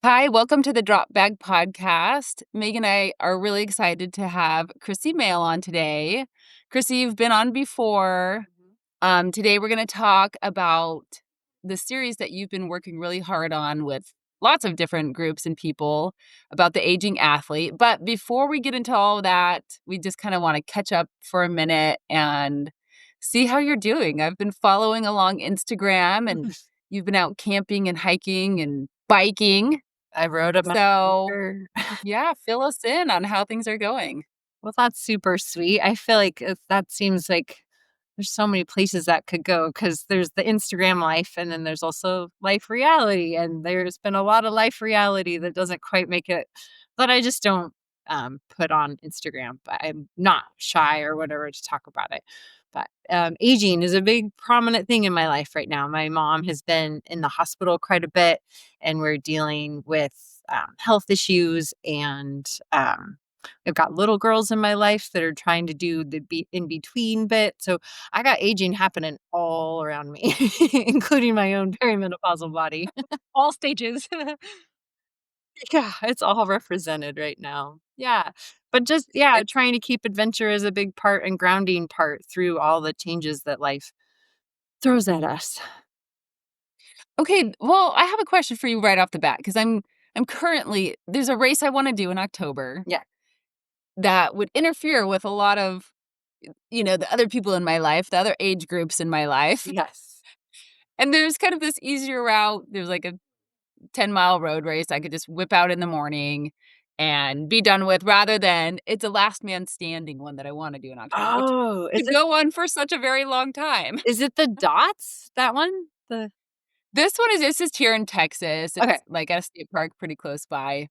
Hi, welcome to the Drop Bag Podcast. Meg and I are really excited to have Krissy Moehl on today. Krissy, you've been on before. Today we're going to talk about the series that you've been working really hard on with lots of different groups and people about the aging athlete. But before we get into all that, we just kind of want to catch up for a minute and see how you're doing. I've been following along Instagram and you've been out camping and hiking and biking. I wrote a So, messenger. yeah, fill us in on how things are going. Well, that's super sweet. I feel like that seems like there's so many places that could go because there's the Instagram life and then there's also life reality. And there's been a lot of life reality that doesn't quite make it, that I just don't put on Instagram. But I'm not shy or whatever to talk about it. But aging is a big prominent thing in my life right now. My mom has been in the hospital quite a bit, and we're dealing with health issues and I've got little girls in my life that are trying to do the in between bit. So I got aging happening all around me, including my own perimenopausal body. All stages. Yeah, it's all represented right now. Yeah. But just, yeah, trying to keep adventure as a big part and grounding part through all the changes that life throws at us. Okay, well, I have a question for you right off the bat because I'm currently there's a race I want to do in October Yeah. that would interfere with a lot of the other people in my life, the other age groups in my life. Yes. And there's kind of this easier route. There's like a 10-mile road race I could just whip out in the morning and be done with rather than it's a last man standing one that I want to do in October, which Oh, could go on for such a very long time. is it the dots? That one? The This is here in Texas. Okay. It's, like, at a state park pretty close by.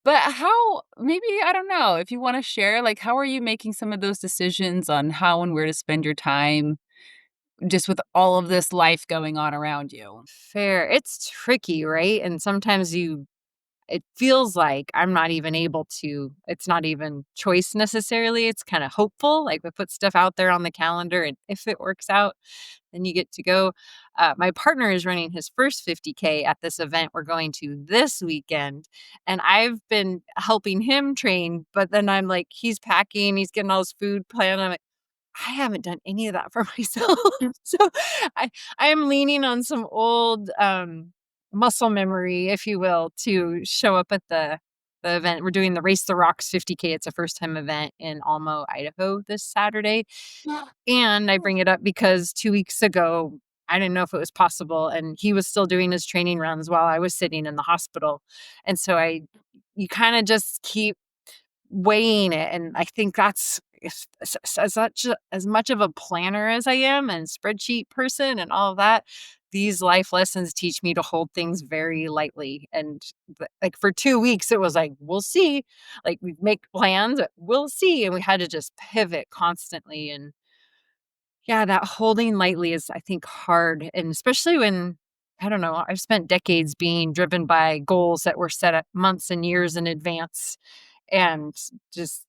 But how maybe, I don't know, if you wanna share, like, how are you making some of those decisions on how and where to spend your time just with all of this life going on around you? Fair. It's tricky, right? And sometimes it feels like I'm not even able to, it's not even choice necessarily. It's kind of hopeful. Like we put stuff out there on the calendar, and if it works out, then you get to go. My partner is running his first 50K at this event we're going to this weekend. And I've been helping him train, but then I'm like, he's packing, he's getting all his food planned. I'm like, I haven't done any of that for myself. So I I am leaning on some old, muscle memory, if you will, to show up at the event. We're doing the Race the Rocks 50K. It's a first time event in Almo, Idaho this Saturday. And I bring it up because 2 weeks ago, I didn't know if it was possible, and he was still doing his training runs while I was sitting in the hospital. And so you kinda just keep weighing it, and I think that's as much of a planner as I am and spreadsheet person and all of that, these life lessons teach me to hold things very lightly, and, like, for 2 weeks, it was like, "We'll see." Like, we'd make plans, "We'll see," and we had to just pivot constantly, and yeah, that holding lightly is, I think, hard, and especially when I don't know, I've spent decades being driven by goals that were set at months and years in advance, and just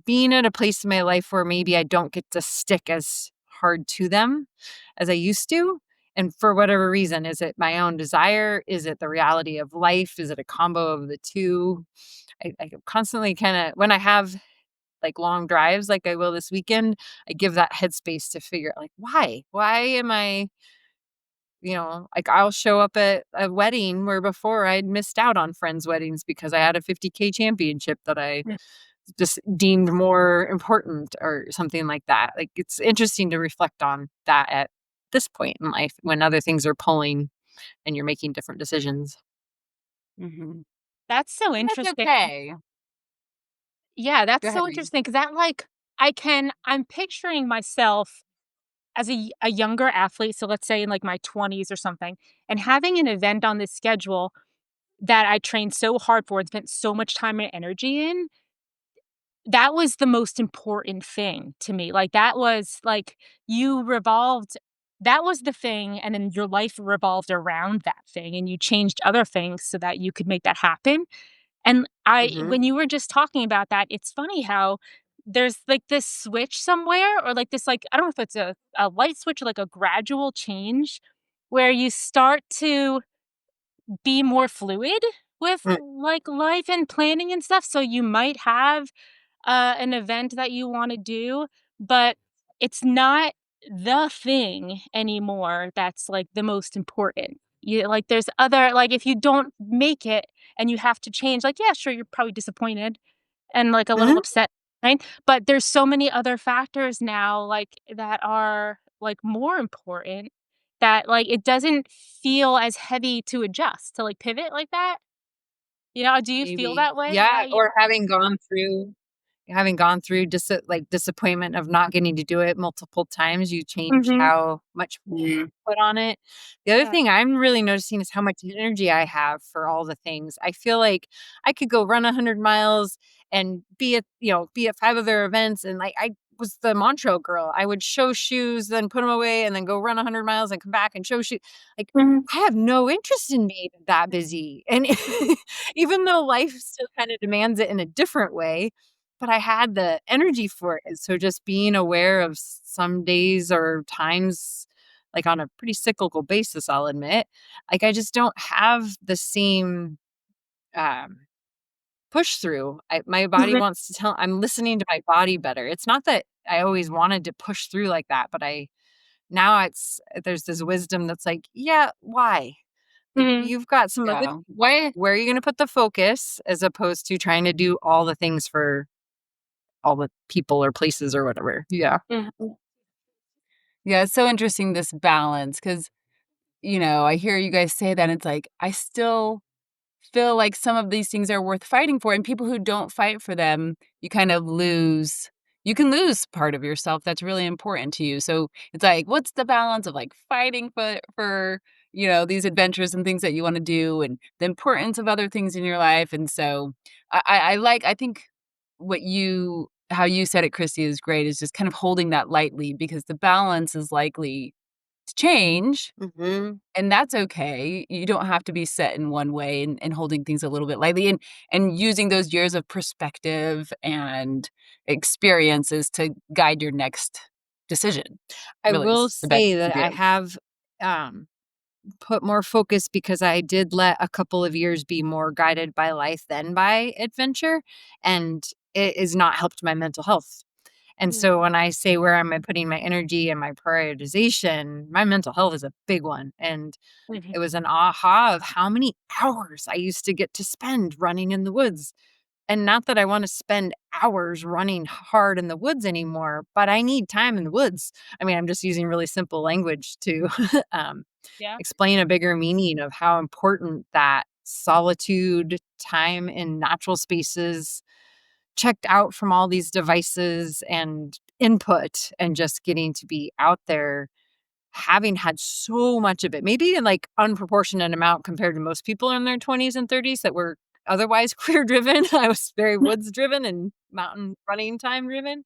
being at a place in my life where maybe I don't get to stick as hard to them as I used to. And for whatever reason, is it my own desire? Is it the reality of life? Is it a combo of the two? I constantly kind of, when I have like long drives like I will this weekend, I give that headspace to figure out like, why? Why am I, like I'll show up at a wedding where before I'd missed out on friends' weddings because I had a 50K championship that I just deemed more important or something like that. Like, it's interesting to reflect on that at this point in life when other things are pulling and you're making different decisions. Mhm. That's so And that's interesting. okay. Yeah, Go that's ahead, so Reed. interesting because I'm picturing myself as a younger athlete, so let's say in, like, my 20s or something, and having an event on this schedule that I trained so hard for and spent so much time and energy in. That was the most important thing to me, like, that was, like, you revolved that was the thing, and then your life revolved around that thing, and you changed other things so that you could make that happen. And Mhm. when you were just talking about that, it's funny how there's, like, this switch somewhere or, like, this, like I don't know if it's a light switch or, like, a gradual change where you start to be more fluid with, Mm, like, life and planning and stuff, so you might have, an event that you wanna do, but it's not the thing anymore that's, like, the most important. You like, there's other like, if you don't make it and you have to change, like, yeah, sure, you're probably disappointed and, like, a little mhm. upset, right? But there's so many other factors now, like, that are, like, more important that, like, it doesn't feel as heavy to adjust, to, like, pivot like that. You know, do you feel Maybe. that way? Yeah, That you or having gone through disappointment of not getting to do it multiple times, you change Mhm. how much Mm, put on it. The other Yeah. thing I'm really noticing is how much energy I have for all the things. I feel like I could go run 100 miles and be at 5 other events, and, like, I was the Montreux girl. I would show shoes, then put them away, and then go run 100 miles and come back and show shoes. Like, Mhm. I have no interest in being that busy, and even though life still kinda demands it in a different way, but I had the energy for it. So just being aware of some days or times, like, on a pretty cyclical basis, I'll admit, like, I just don't have the same, um, push through. My body Mhm. wants to tell I'm listening to my body better. It's not that I always wanted to push through like that, but I now it's there's this wisdom that's like, "Yeah, why? Like, Mhm. you've got some other yeah. Why where are you gonna put the focus as opposed to trying to do all the things for all the people or places or whatever." Yeah. Mhm. yeah, it's so interesting this balance because I hear you guys say that, and it's like, I still feel like some of these things are worth fighting for, and people who don't fight for them, you can lose part of yourself that's really important to you. So it's like, what's the balance of, like, fighting for these adventures and things that you wanna do and the importance of other things in your life, and so I think how you said it, Christy, is great, is just kind of holding that lightly because the balance is likely to change, Mhm. and that's okay. You don't have to be set in one way and holding things a little bit lightly and using those years of perspective and experiences to guide your next decision, I really will is the best say you that can I do. have, put more focus because I did let a couple of years be more guided by life than by adventure, and it has not helped my mental health. And so Mhm. when I say where am I putting my energy and my prioritization, my mental health is a big one, and Mhm. it was an aha of how many hours I used to get to spend running in the woods. And not that I wanna spend hours running hard in the woods anymore, but I need time in the woods. I mean, I'm just using really simple language to, um, Yeah. explain a bigger meaning of how important that solitude, time in natural spaces, checked out from all these devices and input, and just getting to be out there having had so much of it, maybe in, like, unproportionate amount compared to most people in their 20s and 30s that were otherwise career driven. I was very woods driven and mountain running time driven.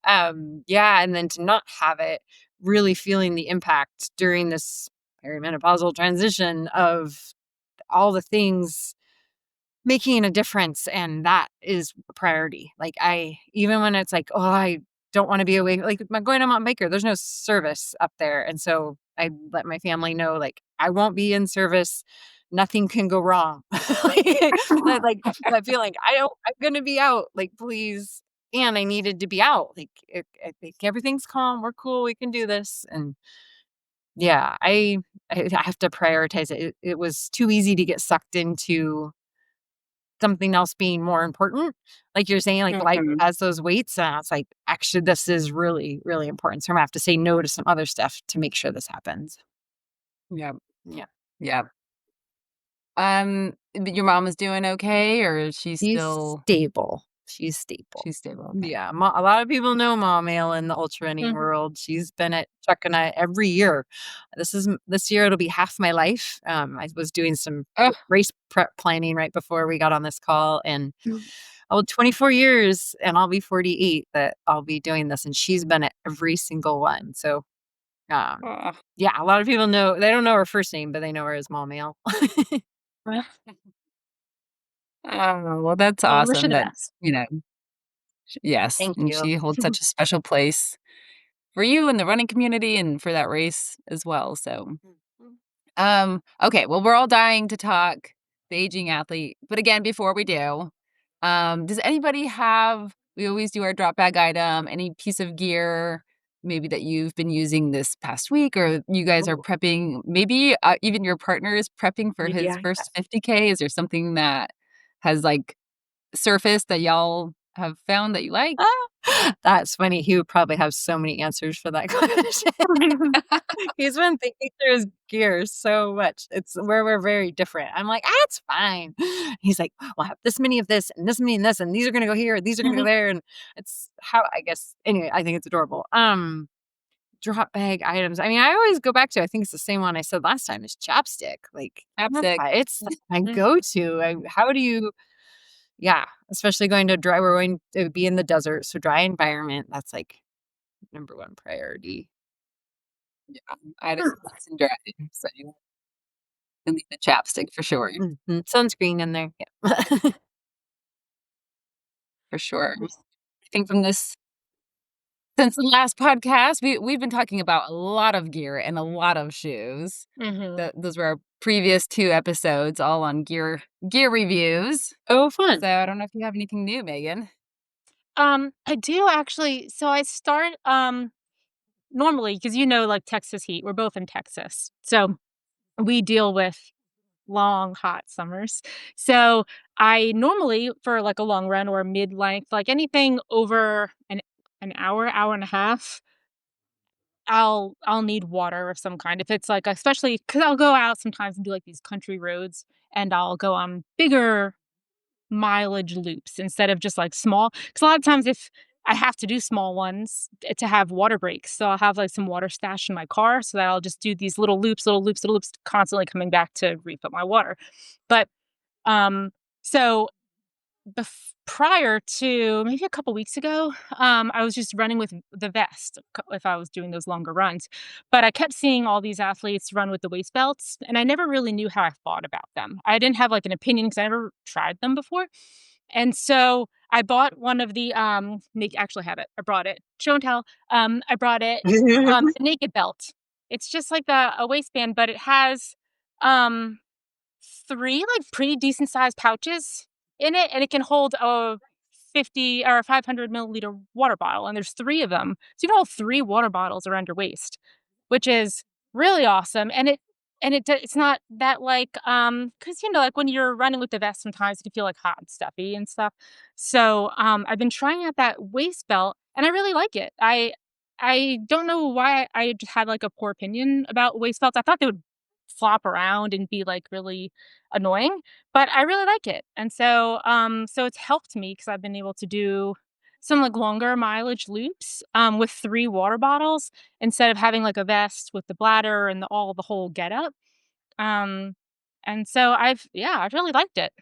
Yeah, and then to not have it, really feeling the impact during this perimenopausal transition of all the things making a difference, and that is a priority. Like, I even when it's like, "Oh, I don't wanna be away," like, I'm going to Mount Baker, there's no service up there, and so I let my family know, like, "I won't be in service, nothing can go wrong." Like, that feeling, I'm gonna be out, like, please, and I needed to be out, like, I think everything's calm, we're cool, we can do this, and yeah, I have to prioritize it. It was too easy to get sucked into something else being more important. Like you're saying, like, life Mhm. has those weights, and it's like, actually, this is really, really important. So I'm gonna have to say no to some other stuff to make sure this happens. Yep, Yeah. yep. But your mom is doing okay, or is she She's still stable. She's stable. she's stable? Okay. Yeah. A lot of people know Mom Ale in the ultra running Mhm. world. She's been at Chuck and I every year. This year it'll be half my life. I was doing some Oh, race prep planning right before we got on this call, and Mhm. 24 years, and I'll be 48 that I'll be doing this, and she's been at every single one. So, um, aw. yeah, a lot of people know they don't know her first name, but they know her as Mom Ale. Well, Oh, well, that's well, we wish her awesome the that, best. you know yes, Thank and you. she holds such a special place for you in the running community and for that race as well, so, Okay, well, we're all dying to talk the aging athlete, but again, before we do, does anybody have we always do our drop bag item, any piece of gear maybe that you've been using this past week or you guys are Oh, prepping, maybe, even your partner is prepping for his yeah. first 50K? Is there something that has, like, surfaced that y'all have found that you like? That's funny. He would probably have so many answers for that question. He's been thinking through his gear so much. It's where we're very different. I'm like, "Ah, it's fine." He's like, "Well, I have this many of this and this many and this, and these are gonna go here, these are gonna go there," and it's how I guess anyway, I think it's adorable. Drop bag items. I mean, I always go back to I think it's the same one I said last time, is chapstick. Like, Chapstick. it's like my Mm. go-to. How do you yeah, especially going to dry we're going to be in the desert, so dry environment, that's, like, number 1 priority. Yeah, I had some dry, so you need the chapstick for sure, Mhm, sunscreen in there, yeah. for sure. I think from this since the last podcast, we've been talking about a lot of gear and a lot of shoes. Mhm. Those were our previous 2 episodes all on gear reviews. Oh, fun. So I don't know if you have anything new, Megan. I do actually. So I start normally because like Texas heat. We're both in Texas, so we deal with long, hot summers. So I normally for like a long run or a mid length, like anything over an hour, hour and a half, I'll need water of some kind. If it's like especially because I'll go out sometimes and do like these country roads, and I'll go on bigger mileage loops instead of just like small. Because a lot of times if I have to do small ones to have water breaks, so I'll have like some water stashed in my car so that I'll just do these little loops, little loops, little loops, constantly coming back to refill my water. But so prior to maybe a couple weeks ago, I was just running with the vest if I was doing those longer runs. But I kept seeing all these athletes run with the waist belts, and I never really knew how I thought about them. I didn't have like an opinion because I never tried them before. And so I bought one of the actually have it. I brought it. Show and tell. I brought it a naked belt. It's just like a waistband, but it has um 3, like, pretty decent sized pouches in it, and it can hold a 50 or a 500 milliliter water bottle, and there's 3 of them. So you can hold 3 water bottles around your waist, which is really awesome, and it's not that, like, because like, when you're running with the vest, sometimes you can feel, like, hot and stuffy and stuff. So, I've been trying out that waist belt, and I really like it. I don't know why I just had, like, a poor opinion about waist belts. I thought they would flop around and be, like, really annoying, but I really like it, and so, so it's helped me because 'cause I've been able to do some, like, longer mileage loops, with 3 water bottles instead of having, like, a vest with the bladder and the whole getup, um, and so I've really liked it.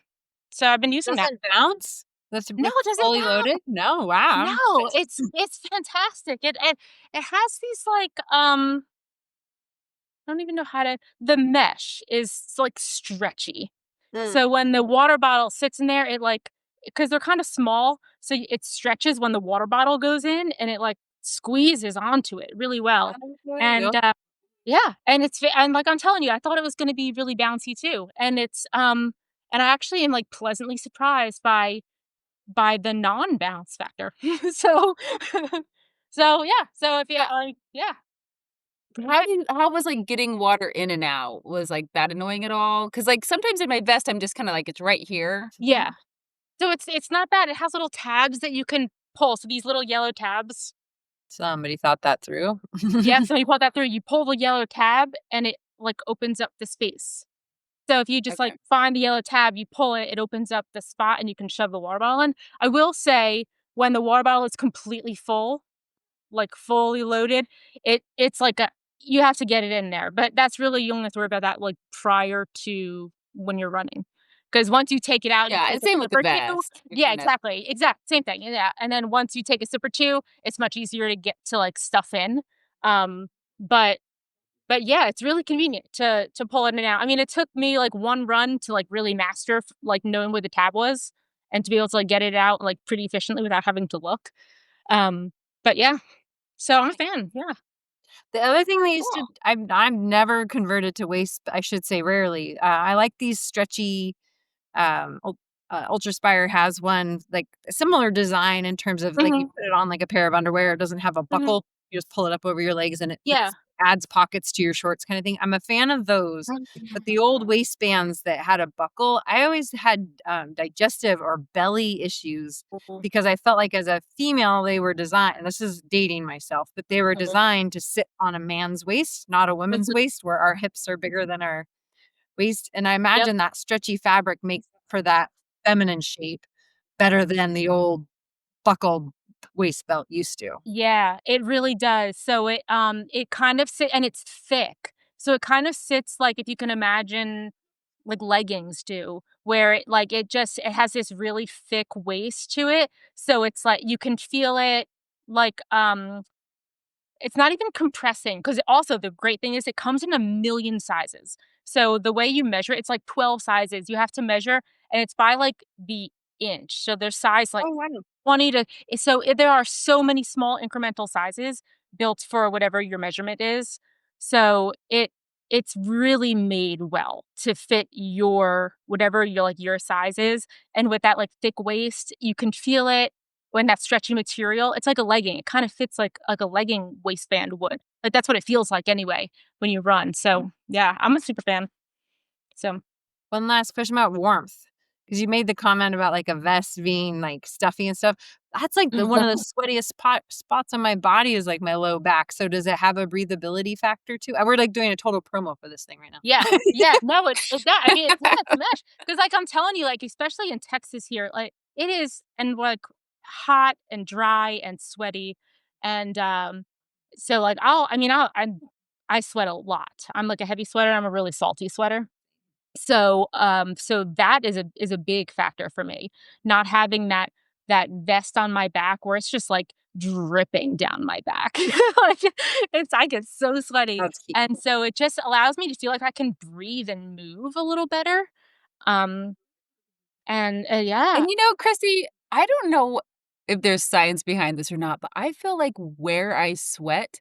So I've been using that. Doesn't bounce? That's No, with it doesn't fully bounce. loaded? No, wow, I'm No, it's fantastic. It has these, like, I don't even know how to the mesh is, like, stretchy. mm, So when the water bottle sits in there, it, like because 'cause they're kinda small, so it stretches when the water bottle goes in, and it, like, squeezes onto it really well. there you And, go. yeah, and and, like, I'm telling you, I thought it was gonna be really bouncy too, and and I actually am, like, pleasantly surprised by the non-bounce factor. So yeah, so if you Yeah. yeah. How was, like, getting water in and out? Was, like, that annoying at all? Because like, sometimes in my vest, I'm just kinda like, "It's right here." Yeah. So it's not bad, it has little tabs that you can pull, so these little yellow tabs. Somebody thought that through. Yep, so you pull that through, you pull the yellow tab and it, like, opens up the space. So if you just, like, Okay. find the yellow tab, you pull it, it opens up the spot and you can shove the water bottle in. I will say when the water bottle is completely full, like, fully loaded, it's like a you have to get it in there, but that's really you only have to worry about that, like, prior to when you're running. Because once you take it out, you Yeah, take and a same with sip the or 2. vest. You're Yeah, kinda exactly, same thing, yeah, and then once you take a sip or 2, it's much easier to get to, like, stuff in, um, but yeah, it's really convenient to pull in and out. I mean, it took me, like, 1 run to, like, really master like, knowing where the tab was and to be able to, like, get it out, like, pretty efficiently without having to look, um, but yeah, so I'm a fan, yeah. The other thing they used to Cool. I'm never converted to waist, I should say rarely. I like these stretchy, Ultraspire has one, like, a similar design in terms of, like, you Mhm, put it on like a pair of underwear, it doesn't have a mhm. buckle, you just pull it up over your legs and it Yeah. adds pockets to your shorts kinda thing. I'm a fan of those, but the old Mm. waistbands that had a buckle, I always had, digestive or belly issues Mhm, because I felt like as a female, they were designed, and this is dating myself, but they were mhm, designed to sit on a man's waist, not a woman's mhm. waist, where our hips are bigger than our waist, and I Yep. imagine that stretchy fabric makes up for that feminine shape better than the old buckled waist belt used to. Yeah, it really does. So it kind of and it's thick. So it kind of sits like if you can imagine like leggings do, where it has this really thick waist to it. So it's like you can feel it like it's not even compressing, because also the great thing is it comes in a million sizes. So the way you measure it's like 12 sizes. You have to measure, and it's by, like, the inch. So there's size, like, Oh, wow. 20 to there are so many small incremental sizes built for whatever your measurement is. So it's really made well to fit your whatever your size is, and with that, like, thick waist, you can feel it when that stretchy material it's like a legging. It kind of fits like a legging waistband would. Like, that's what it feels like anyway when you run. So, yeah, I'm a super fan. So One last question about warmth, because you made the comment about, like, a vest being, like, stuffy and stuff. That's, like, the one of the sweatiest spots on my body is, like, my low back, so does it have a breathability factor too? We're, like, doing a total promo for this thing right yeah. now. Yeah, no, it does. I mean, it's a mesh. Because like, I'm telling you, like, especially in Texas here, like, it is and, like, hot and dry and sweaty, and, so, like, I sweat a lot. I'm, like, a heavy sweater, I'm a really salty sweater. So that is a big factor for me, not having that vest on my back where it's just, like, dripping down my back. Like, I get so sweaty, That's key. and so it just allows me to feel like I can breathe and move a little better, um, and, yeah. And Chrissy, I don't know if there's science behind this or not, but I feel like where I sweat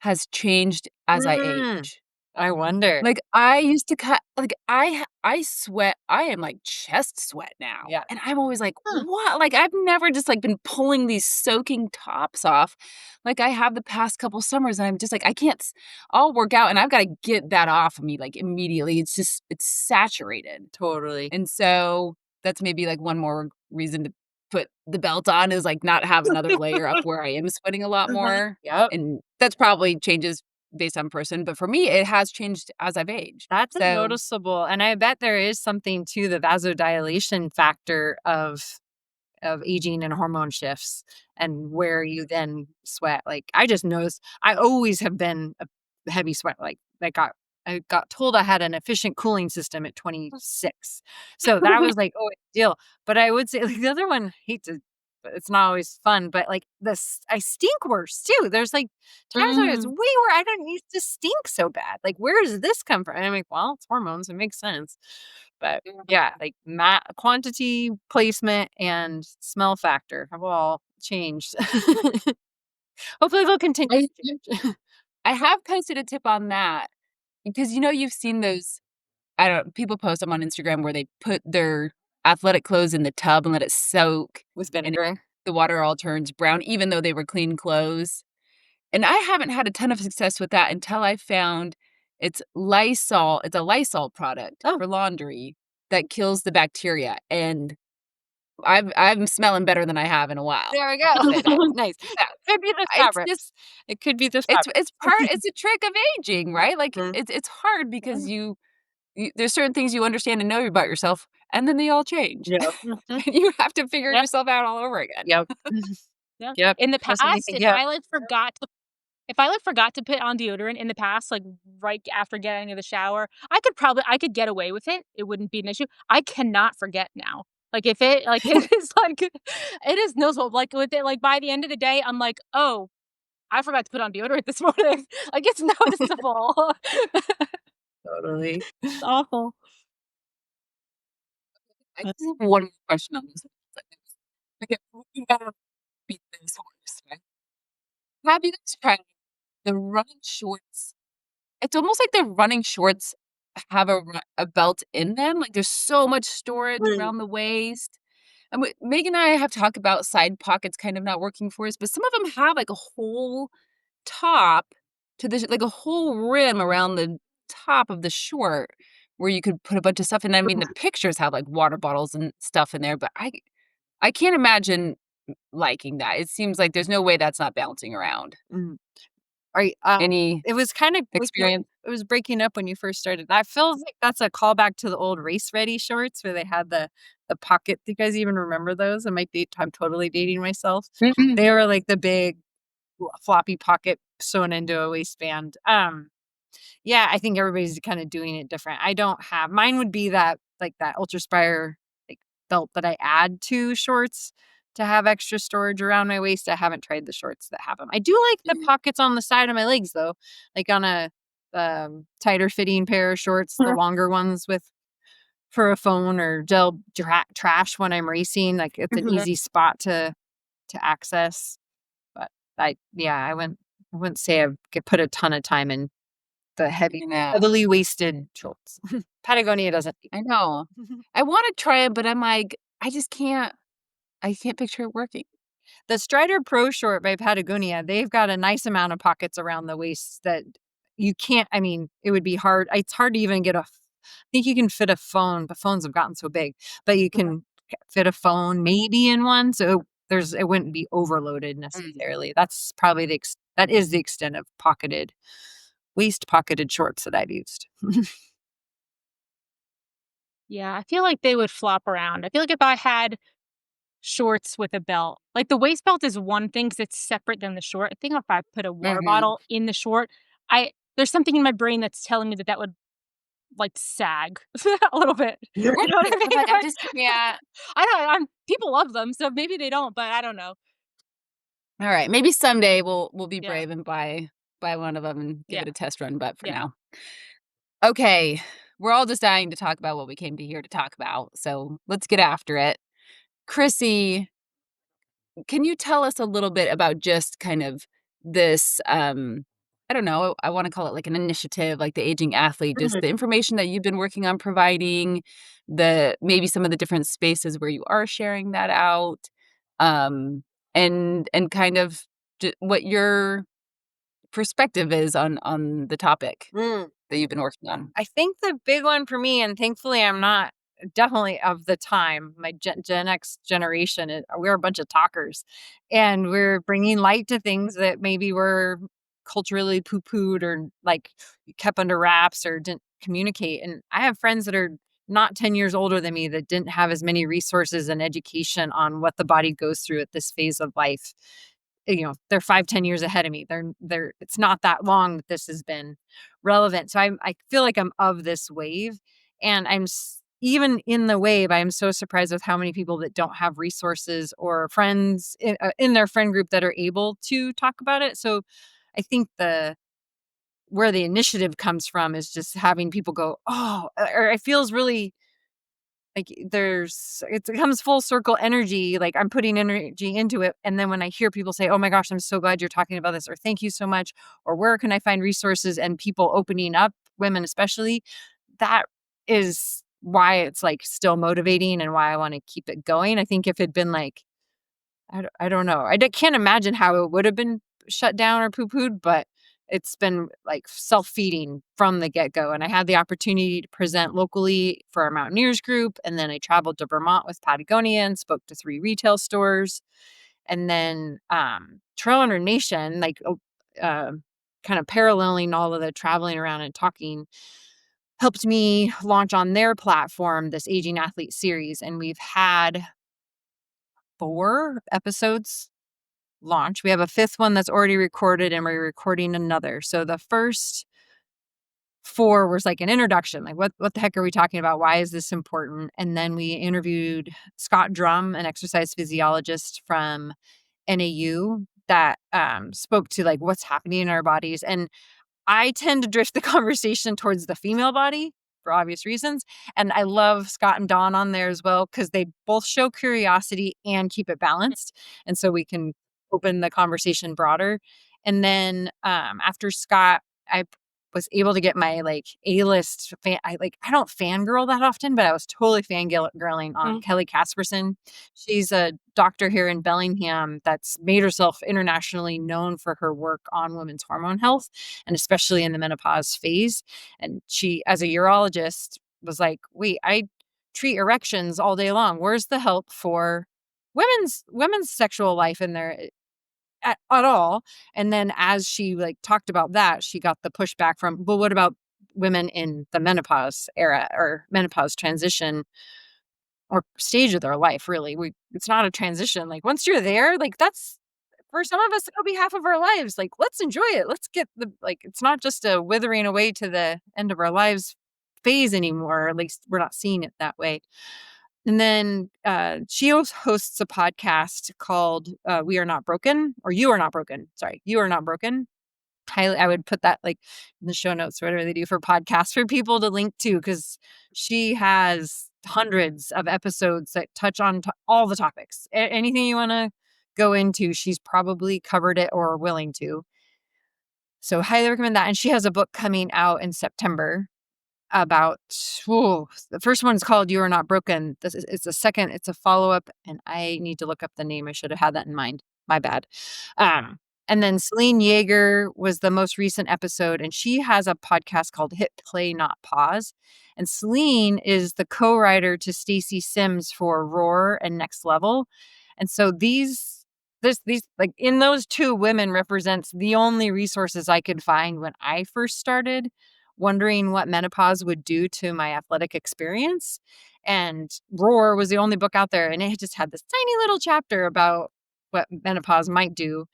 has changed as I Mm, age. I wonder. Like, I used to cut like, I sweat I am, like, chest sweat now, Yeah. and I'm always like, Huh. "What?" Like, I've never just, like, been pulling these soaking tops off like I have the past couple summers, and I'm just like, I can't s I'll work out, and I've gotta get that off of me, like, immediately. It's saturated, Totally. and so that's maybe, like, one more reason to put the belt on is, like, not have another layer up where I am sweating a lot Mhm. more, Yep. and that's probably changes based on person, but for me, it has changed as I've aged. That's So noticeable, and I bet there is something to the vasodilation factor of aging and hormone shifts and where you then sweat. Like, I just noticed I always have been a heavy sweat. Like, I got told I had an efficient cooling system at 26. So that was like, oh, a deal. But I would say, like, the other one, hate to it's not always fun, but like this I stink worse too. There's like times when it's way Mm. where I don't used to stink so bad. Like, where does this come from? And I'm like, well, it's hormones. It makes sense. But yeah, like quantity, placement, and smell factor have all changed. Hopefully, they'll continue I to change. I have posted a tip on that because, you've seen those I don't people post them on Instagram where they put their athletic clothes in the tub and let it soak, With and vinegar. the water all turns brown even though they were clean clothes, and I haven't had a ton of success with that until I found it's a Lysol product Oh, for laundry that kills the bacteria, and I'm smelling better than I have in a while. there we I'll go. just say that. Nice. Yeah. Could be the It's just fabrics. It could be the it's fabrics. it's a trick of aging, right? Like, Mhm. it's hard because there's certain things you understand and know about yourself, and then they all change. Yep. Mhm. And you have to figure Yep, yourself out all over again. Yep. yeah. Yep. In the Just when you past, think, yep. if I, like, forgot to put on deodorant in the past, like, right after getting in the shower, I could get away with it. It wouldn't be an issue. I cannot forget now. Like, if it like, it is, like it is noticeable. Like, with it like, by the end of the day, I'm like, "Oh, I forgot to put on deodorant this morning." Like, it's noticeable. Totally. It's awful. I just have one more question on this. Okay, we gotta beat this horse, right? Have you guys tried the running shorts, it's almost like the running shorts have a belt in them, like, there's so much storage Mm, around the waist. And we Megan and I have talked about side pockets kind of not working for us, but some of them have, like, a whole top to the like, a whole rim around the top of the short where you could put a bunch of stuff in. I mean, the pictures have, like, water bottles and stuff in there, but I can't imagine liking that. It seems like there's no way that's not bouncing around. mm. Right, Any it was kinda experience? it was breaking up when you first started. That feels like that's a callback to the old race ready shorts where they had the pocket. Do you guys even remember those? I'm totally dating myself. Mhm. They were like the big floppy pocket sewn into a waistband. Yeah, I think everybody's kinda doing it different. I don't have mine would be that like that Ultraspire, like, belt that I add to shorts to have extra storage around my waist. I haven't tried the shorts that have them. I do like the pockets on the side of my legs, though, like on a, tighter fitting pair of shorts, the longer ones with for a phone or gel trash when I'm racing, like, it's an Mhm. easy spot to access, but I wouldn't say I've put a ton of time in the I know. heavily waisted shorts. Patagonia doesn't I know. I wanna try it, but I'm like, I can't picture it working. The Strider Pro Short by Patagonia, they've got a nice amount of pockets around the waist that you can't I mean, it would be hard it's hard to even get I think you can fit a phone, but phones have gotten so big, but you can fit a phone maybe in one, so it wouldn't be overloaded Mm. necessarily. That's probably that is the extent of pocketed shorts that I've used. Yeah, I feel like they would flop around. I feel like if I had shorts with a belt, like, the waist belt is one thing 'cause it's separate than the short. I think if I put a water Mhm. bottle in the short, I there's something in my brain that's telling me that that would, like, sag a little bit. You know what I I'm mean? like, I just can't. I don't I'm people love them, so maybe they don't, but I don't know. Alright, maybe someday we'll be Yeah, brave and buy one of them and give yeah, it a test run, but for yeah. now. Okay, we're all just dying to talk about what we came to here to talk about, so let's get after it. Krissy, can you tell us a little bit about just kind of this, I don't know, I wanna call it like an initiative, like the aging athlete, just Mhm. the information that you've been working on providing, the maybe some of the different spaces where you are sharing that out, um, and kind of what your perspective is on the topic Mm. that you've been working on. I think the big one for me, and thankfully I'm not definitely of the time, my Gen X generation, we're a bunch of talkers and we're bringing light to things that maybe were culturally poo pooed or like kept under wraps or didn't communicate. And I have friends that are not 10 years older than me that didn't have as many resources and education on what the body goes through at this phase of life. They're 5, 10 years ahead of me. They're it's not that long that this has been relevant. So I feel like I'm of this wave, and even in the wave, I am so surprised with how many people that don't have resources or friends in their friend group that are able to talk about it. So I think the where the initiative comes from is just having people go, oh, or it feels really like it comes full circle energy, like, I'm putting energy into it, and then when I hear people say, "Oh my gosh, I'm so glad you're talking about this," or "Thank you so much," or "Where can I find resources?" and people opening up, women especially, that is why it's, like, still motivating and why I wanna keep it going. I think if it'd been, like, I don't know. Can't imagine how it would have been shut down or poo-pooed, but it's been, like, self-feeding from the get-go, and I had the opportunity to present locally for our Mountaineers group, and then I traveled to Vermont with Patagonia and spoke to 3 retail stores, and then, Trail Runner Nation, kind of paralleling all of the traveling around and talking, helped me launch on their platform this Aging Athlete series, and we've had 4 episodes launch. We have a 5th one that's already recorded, and we're recording another. So the first 4 was like an introduction, like, what the heck are we talking about? Why is this important? And then we interviewed Scott Drum, an exercise physiologist from NAU that, spoke to, like, what's happening in our bodies, and I tend to drift the conversation towards the female body for obvious reasons, and I love Scott and Dawn on there as well because they both show curiosity and keep it balanced, and so we can open the conversation broader, And then, after Scott, I was able to get my, like, A-list I don't fangirl that often, but I was totally fangirling on Mm. Kelly Casperson. She's a doctor here in Bellingham that's made herself internationally known for her work on women's hormone health, and especially in the menopause phase, and she, as a urologist, was like, "Wait, I treat erections all day long. Where's the help for women's sexual life in there at all?" And then as she, like, talked about that, she got the pushback from, "Well, what about women in the menopause era or menopause transition or stage of their life, really? It's not a transition. Like, once you're there, like, that's for some of us, it'll be half of our lives. Like, let's enjoy it. Let's get it's not just a withering away to the end of our lives phase anymore, or at least we're not seeing it that way." And then, she also hosts a podcast called, We Are Not Broken, or You Are Not Broken, sorry, You Are Not Broken. I would put that, like, in the show notes, whatever they do for podcasts for people to link to, because she has hundreds of episodes that touch on all the topics. Anything you wanna go into, she's probably covered it or willing to. So, highly recommend that, and she has a book coming out in September about the first one's called You Are Not Broken. This is it's the second, it's a follow-up, and I need to look up the name. I should have had that in mind. My bad. Um, and then Celine Yeager was the most recent episode, and she has a podcast called Hit Play Not Pause. And Celine is the co-writer to Stacey Sims for Roar and Next Level. And so these like, in those two women represents the only resources I could find when I first started wondering what menopause would do to my athletic experience. And Roar was the only book out there, and it just had this tiny little chapter about what menopause might do.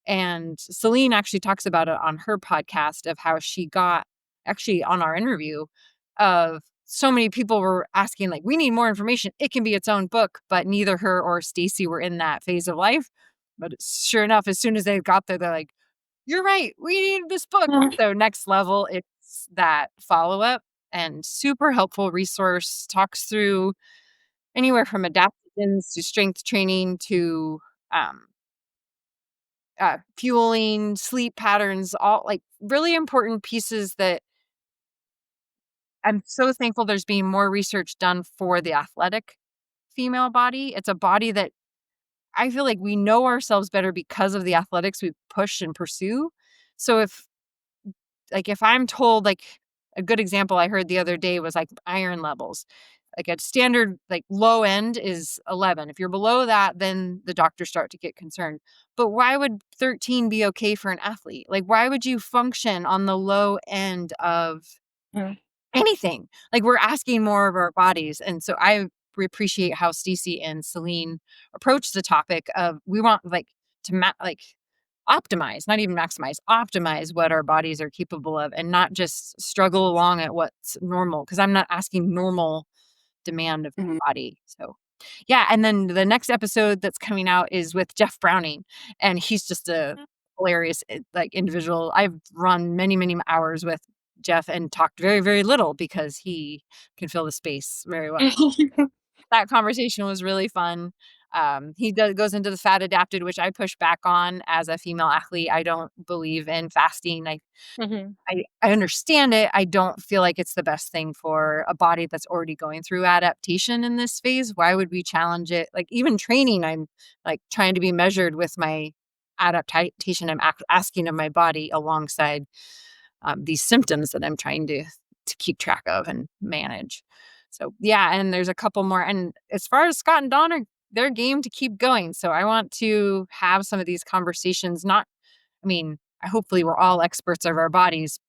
And Celine actually talks about it on her podcast of how she got, actually on our interview, of so many people were asking, like, we need more information. It can be its own book, but neither her or Stacy were in that phase of life. But sure enough, as soon as they got there, they're like, "You're right, we need this book." Mm. So Next Level, it's that follow-up and super helpful resource, talks through anywhere from adaptogens to strength training to, um, fueling, sleep patterns, all, like, really important pieces that I'm so thankful there's being more research done for the athletic female body. It's a body that I feel like we know ourselves better because of the athletics we push and pursue. So if I'm told, like, a good example I heard the other day was, like, iron levels. Like, a standard, like, low end is 11. If you're below that, then the doctors start to get concerned. But why would 13 be okay for an athlete? Like, why would you function on the low end of Mm. anything? Like, we're asking more of our bodies, and so I appreciate how Stacey and Celine approach the topic of we want, like, to optimize, not even maximize, optimize what our bodies are capable of and not just struggle along at what's normal, because 'cause I'm not asking normal demand of Mhm. my body, so yeah. And then the next episode that's coming out is with Jeff Browning, and he's just a hilarious, like, individual. I've run many, many hours with Jeff and talked very, very little because he can fill the space very well. That conversation was really fun. He goes into the fat adapted, which I push back on as a female athlete. I don't believe in fasting. Mhm. I understand it. I don't feel like it's the best thing for a body that's already going through adaptation in this phase. Why would we challenge it? Like, even training, I'm, like, trying to be measured with my adaptation I'm asking of my body alongside, these symptoms that I'm trying to keep track of and manage. So, yeah, and there's a couple more, and as far as Scott and Dawn are, they're game to keep going, so I want to have some of these conversations, not, I mean, hopefully we're all experts of our bodies,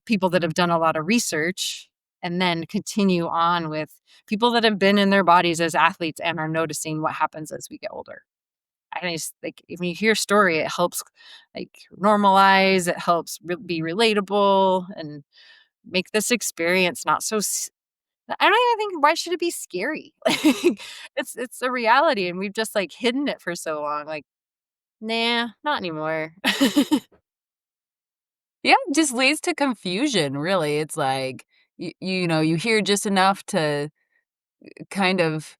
people that have done a lot of research, and then continue on with people that have been in their bodies as athletes and are noticing what happens as we get older. I just, like, if you hear a story, it helps, like, normalize, it helps be relatable and make this experience not so I don't even think, why should it be scary? Like, it's a reality, and we've just, like, hidden it for so long, like, "Nah, not anymore." Yeah, it just leads to confusion, really. It's like, you know, you hear just enough to kind of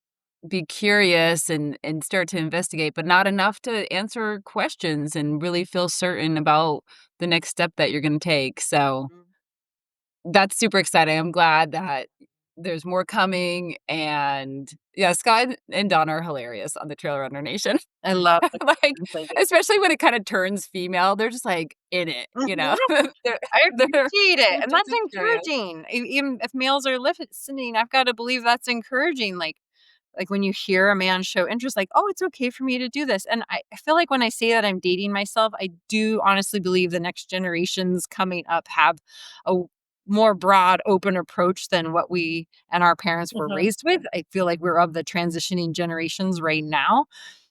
be curious and start to investigate, but not enough to answer questions and really feel certain about the next step that you're gonna take, so that's super exciting. I'm glad that there's more coming, and yeah, Scott and Donna are hilarious on the Trail Runner Nation. I love the Like, comments I get. especially when it kinda turns female, they're just, like, in it, you know? Mhm. They're I they're appreciate it, they're and just that's as curious. encouraging. Even if males are listening, I've gotta believe that's encouraging, like, when you hear a man show interest, like, "Oh, it's okay for me to do this," and I feel like when I say that I'm dating myself, I do honestly believe the next generations coming up have a more broad, open approach than what we and our parents were Mhm. raised with. I feel like we're of the transitioning generations right now,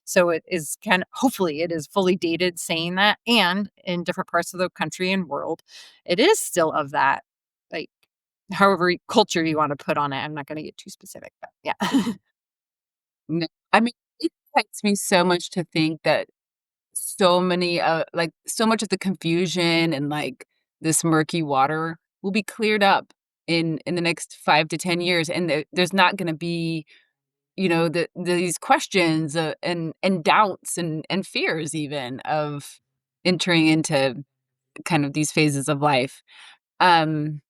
so it is hopefully, it is fully dated saying that, and in different parts of the country and world, it is still of that, like, however culture you wanna put on it. I'm not gonna get too specific, but yeah. No, I mean, it excites me so much to think that so many, like, so much of the confusion and, like, this murky water will be cleared up in the next 5 to 10 years, and there's not gonna be, you know, these questions, and doubts and fears even of entering into kind of these phases of life. Um,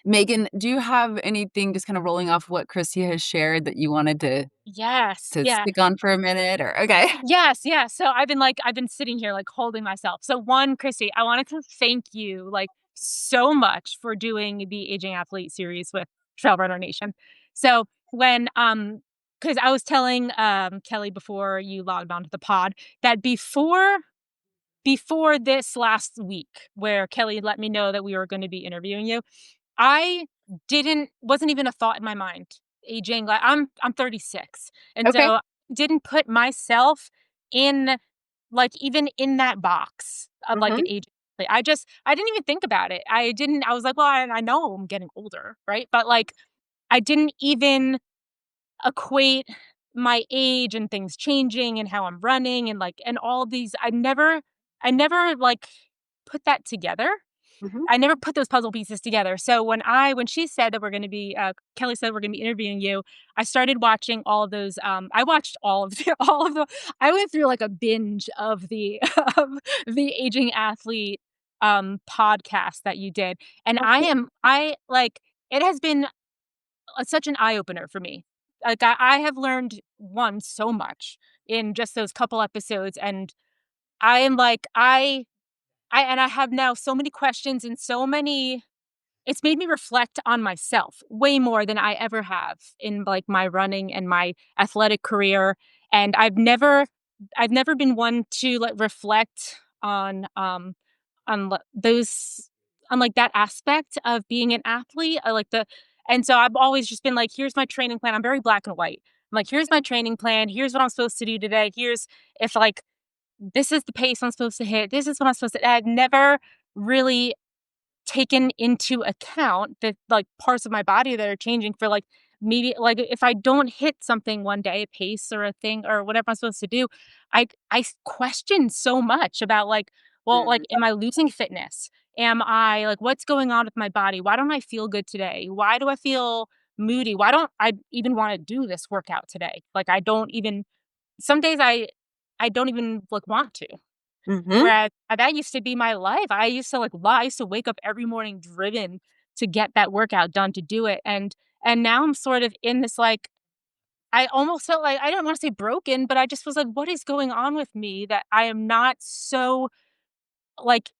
Megan, do you have anything just kinda rolling off what Chrissy has shared that you wanted Yes, to yeah. stick on for a minute or okay. Yes, yeah, so I've been sitting here, like, holding myself. So one, Chrissy, I wanted to thank you, like, so much for doing the Aging Athlete series with Trail Runner Nation. So when, because I was telling, Kelly before you logged onto the pod that before this last week where Kelly let me know that we were gonna be interviewing you, I didn't wasn't even a thought in my mind. Aging, like, I'm 36, and Okay. so didn't put myself in, like, even in that box of, like, an Mhm, aging athlete. I didn't even think about it. I was like, "Well, I know I'm getting older," right? But, like, I didn't even equate my age and things changing and how I'm running and, like, and all these I never, like, put that together. mhm. I never put those puzzle pieces together. So when she said that we're gonna be, Kelly said we're gonna be interviewing you, I started watching all of those, I watched all of the all of the I went through, like, a binge of the of the Aging Athlete, podcast that you did, and Okay. it has been, such an eye opener for me. Like, I have learned, 1, so much in just those couple episodes, and I am like, I have now so many questions and so many it's made me reflect on myself way more than I ever have in, like, my running and my athletic career, and I've never been one to, like, reflect on those on, like, that aspect of being an athlete. I like the and so I've always just been like, "Here's my training plan." I'm very black and white. I'm like, "Here's my training plan. Here's what I'm supposed to do today. Here's if, like, this is the pace I'm supposed to hit. This is what I'm supposed to." I've never really taken into account the, like, parts of my body that are changing for, like, maybe, like, if I don't hit something one day, a pace or a thing or whatever I'm supposed to do, question so much about, like, well, like, Mhm. am I losing fitness? Am I like, what's going on with my body? Why don't I feel good today? Why do I feel moody? Why don't I even wanna do this workout today? Like, I don't even some days I don't even, like, want to. Mhm. Whereas, that used to be my life. I used to, like, I used to wake up every morning driven to get that workout done, to do it, and now I'm sort of in this, like I almost felt like I don't wanna say broken, but I just was like, "What is going on with me that I am not so, like,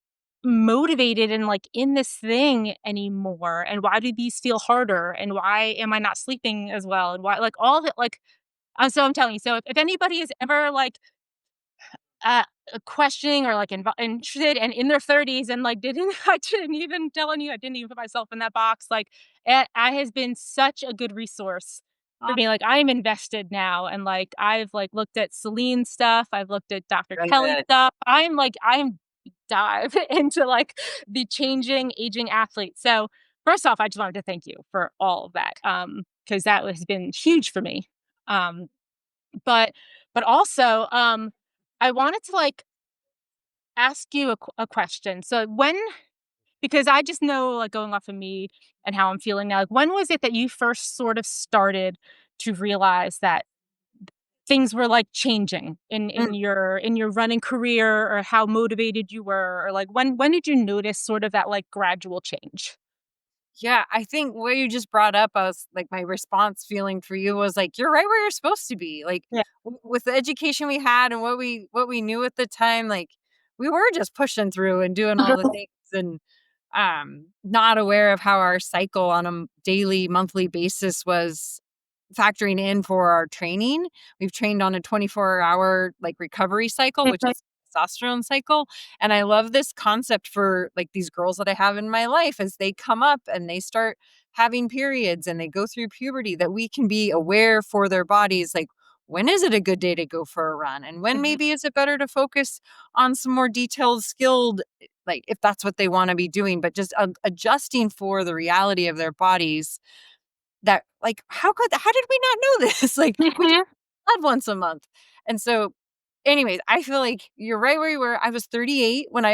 motivated and, like, in this thing anymore, and why do these feel harder, and why am I not sleeping as well, and why" like, all of it, like so I'm telling you, so if anybody is ever, like, uh, questioning or, like, interested and in their 30s and, like, didn't I didn't even telling you, I didn't even put myself in that box, like, I has been such a good resource for me, like, I'm invested now, and, like, I've, like, looked at Celine stuff, I've looked at Dr. Kelly Good. stuff, I'm dive into, like, the changing, aging athlete, so, first off, I just wanted to thank you for all of that, because that has been huge for me, um, but also, I wanted to, like, ask you a question. So because I just know, like, going off of me and how I'm feeling now, like, when was it that you first sort of started to realize that things were, like, changing in your running career or how motivated you were? Or, like, when did you notice sort of that, like, gradual change? Yeah, I think what you just brought up, I was like, my response feeling for you was like, you're right where you're supposed to be. Like Yeah. with the education we had and what we knew at the time, like we were just pushing through and doing all the things and not aware of how our cycle on a daily, monthly basis was factoring in for our training. We've trained on a 24-hour like recovery cycle, which Mhm, is testosterone cycle. And I love this concept for like these girls that I have in my life as they come up and they start having periods and they go through puberty that we can be aware for their bodies like when is it a good day to go for a run and when mhm, maybe is it better to focus on some more detailed skilled like if that's what they want to be doing but just adjusting for the reality of their bodies that like, how did we not know this? Like, we just mhm, had once a month. And so, anyways, I feel like you're right where you were. I was 38 when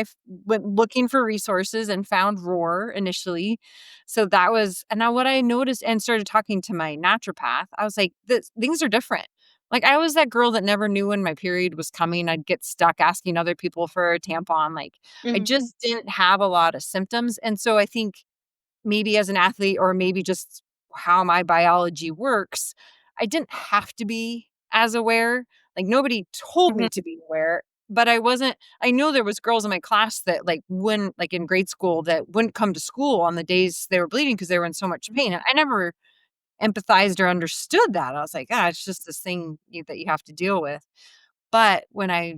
went looking for resources and found Roar initially. So that was and now what I noticed and started talking to my naturopath, I was like, "This things are different." Like, I was that girl that never knew when my period was coming. I'd get stuck asking other people for a tampon. Like, I mhm, just didn't have a lot of symptoms. And so I think maybe as an athlete or maybe just how my biology works, I didn't have to be as aware. Like nobody told mhm, me to be aware, but I knew there was girls in my class that like when like in grade school that wouldn't come to school on the days they were bleeding because they were in so much pain. And I never empathized or understood that. I was like, ah, it's just this thing that you have to deal with. But when I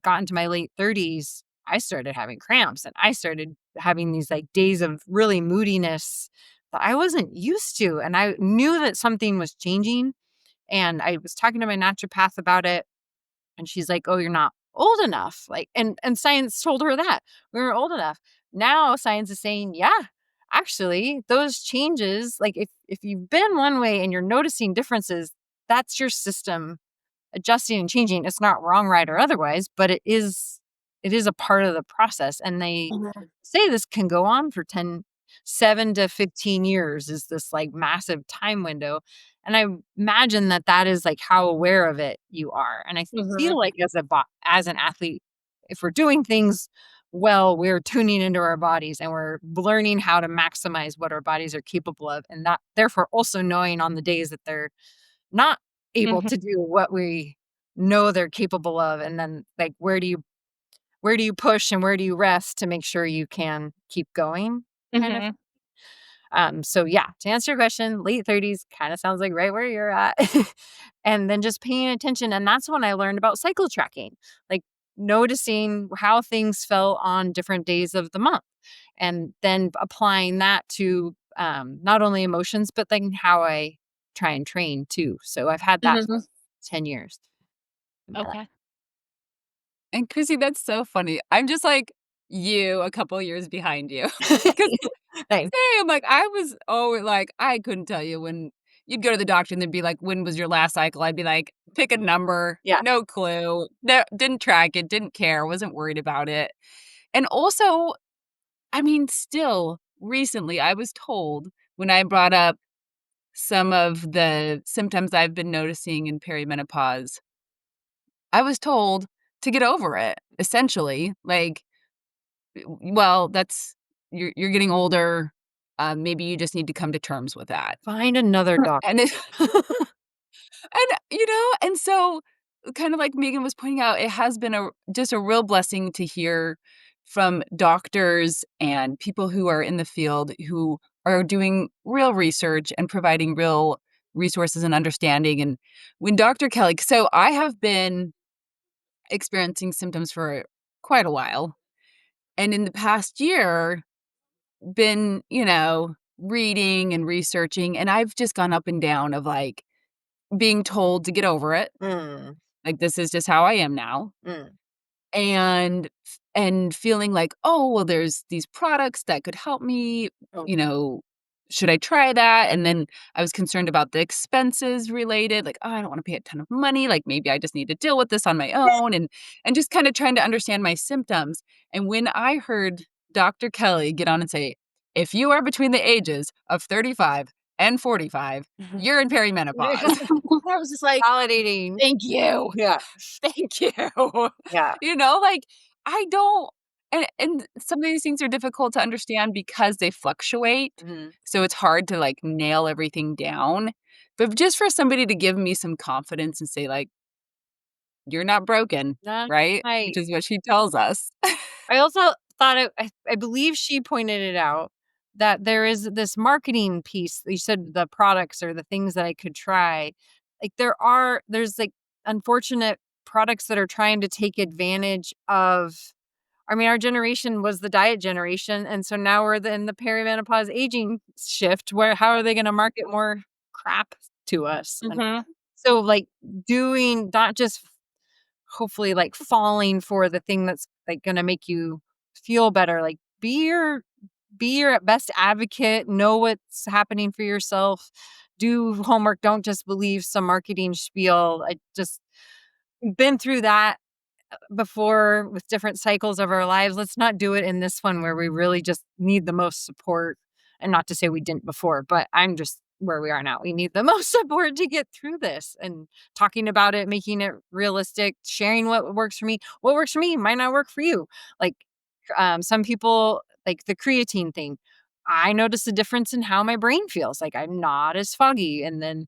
got into my late 30s, I started having cramps and I started having these like days of really moodiness that I wasn't used to. And I knew that something was changing. And I was talking to my naturopath about it. And she's like, "Oh, you're not old enough." Like, and science told her that we were old enough. Now science is saying, yeah, actually, those changes, like if you've been one way and you're noticing differences, that's your system adjusting and changing. It's not wrong, right, or otherwise, but it is a part of the process. And they mhm, say this can go on for 7 to 15 years is this like massive time window. And I imagine that that is like how aware of it you are. And I mhm, feel like as an athlete, if we're doing things well, we're tuning into our bodies and we're learning how to maximize what our bodies are capable of. And that therefore also knowing on the days that they're not able mhm, to do what we know they're capable of, and then, like, where do you push and where do you rest to make sure you can keep going, kind of? mhm, So, yeah, to answer your question, late 30s kinda sounds like right where you're at, and then just paying attention, and that's when I learned about cycle tracking, like, noticing how things felt on different days of the month, and then applying that to, not only emotions, but then how I try and train too, so I've had that for mhm. 10 years. Okay. And Chrissy, that's so funny. I'm just like you a couple years behind you. 'Cause Thanks. same, like, I was always like, I couldn't tell you when you'd go to the doctor and they'd be like, "When was your last cycle?" I'd be like, "Pick a number." Yeah. No clue. No, didn't track it, didn't care, wasn't worried about it. And also, I mean, still, recently, I was told when I brought up some of the symptoms I've been noticing in perimenopause, I was told to get over it, essentially. Like, well, that's you're getting older, maybe you just need to come to terms with that. Find another doctor. And it and so, kind of like Megan was pointing out, it has been just a real blessing to hear from doctors and people who are in the field who are doing real research and providing real resources and understanding, and when Dr. Kelly so I have been experiencing symptoms for quite a while, and in the past year, been, reading and researching, and I've just gone up and down of, like, being told to get over it, Mm, like, this is just how I am now, mm. and feeling like, "Oh, well, there's these products that could help me, Oh, you know, should I try that?" And then I was concerned about the expenses related, like, "Oh, I don't wanna pay a ton of money, like, maybe I just need to deal with this on my own," and just kinda trying to understand my symptoms, and when I heard Dr. Kelly get on and say, "If you are between the ages of 35 and 45, Mhm. you're in perimenopause." I was just like, Validating. "Thank you. Yeah. Thank you." Yeah. Like, I don't and some of these things are difficult to understand because they fluctuate, Mhm. so it's hard to, like, nail everything down, but just for somebody to give me some confidence and say, like, "You're not broken," That's right? Which right. is what she tells us. I also thought I believe she pointed it out that there is this marketing piece. You said the products or the things that I could try. Like there's like unfortunate products that are trying to take advantage of. I mean, our generation was the diet generation, and so now we're in the perimenopause aging shift. Where how are they going to market more crap to us? And Mhm. so, like doing not just hopefully like falling for the thing that's like going to make you feel better. Like be your best advocate, know what's happening for yourself, do homework, don't just believe some marketing spiel. I just been through that before with different cycles of our lives. Let's not do it in this one where we really just need the most support. And not to say we didn't before, but I'm just where we are now. We need the most support to get through this and talking about it, making it realistic, sharing what works for me. What works for me might not work for you. Like some people, like the creatine thing, I notice a difference in how my brain feels. Like I'm not as foggy. And then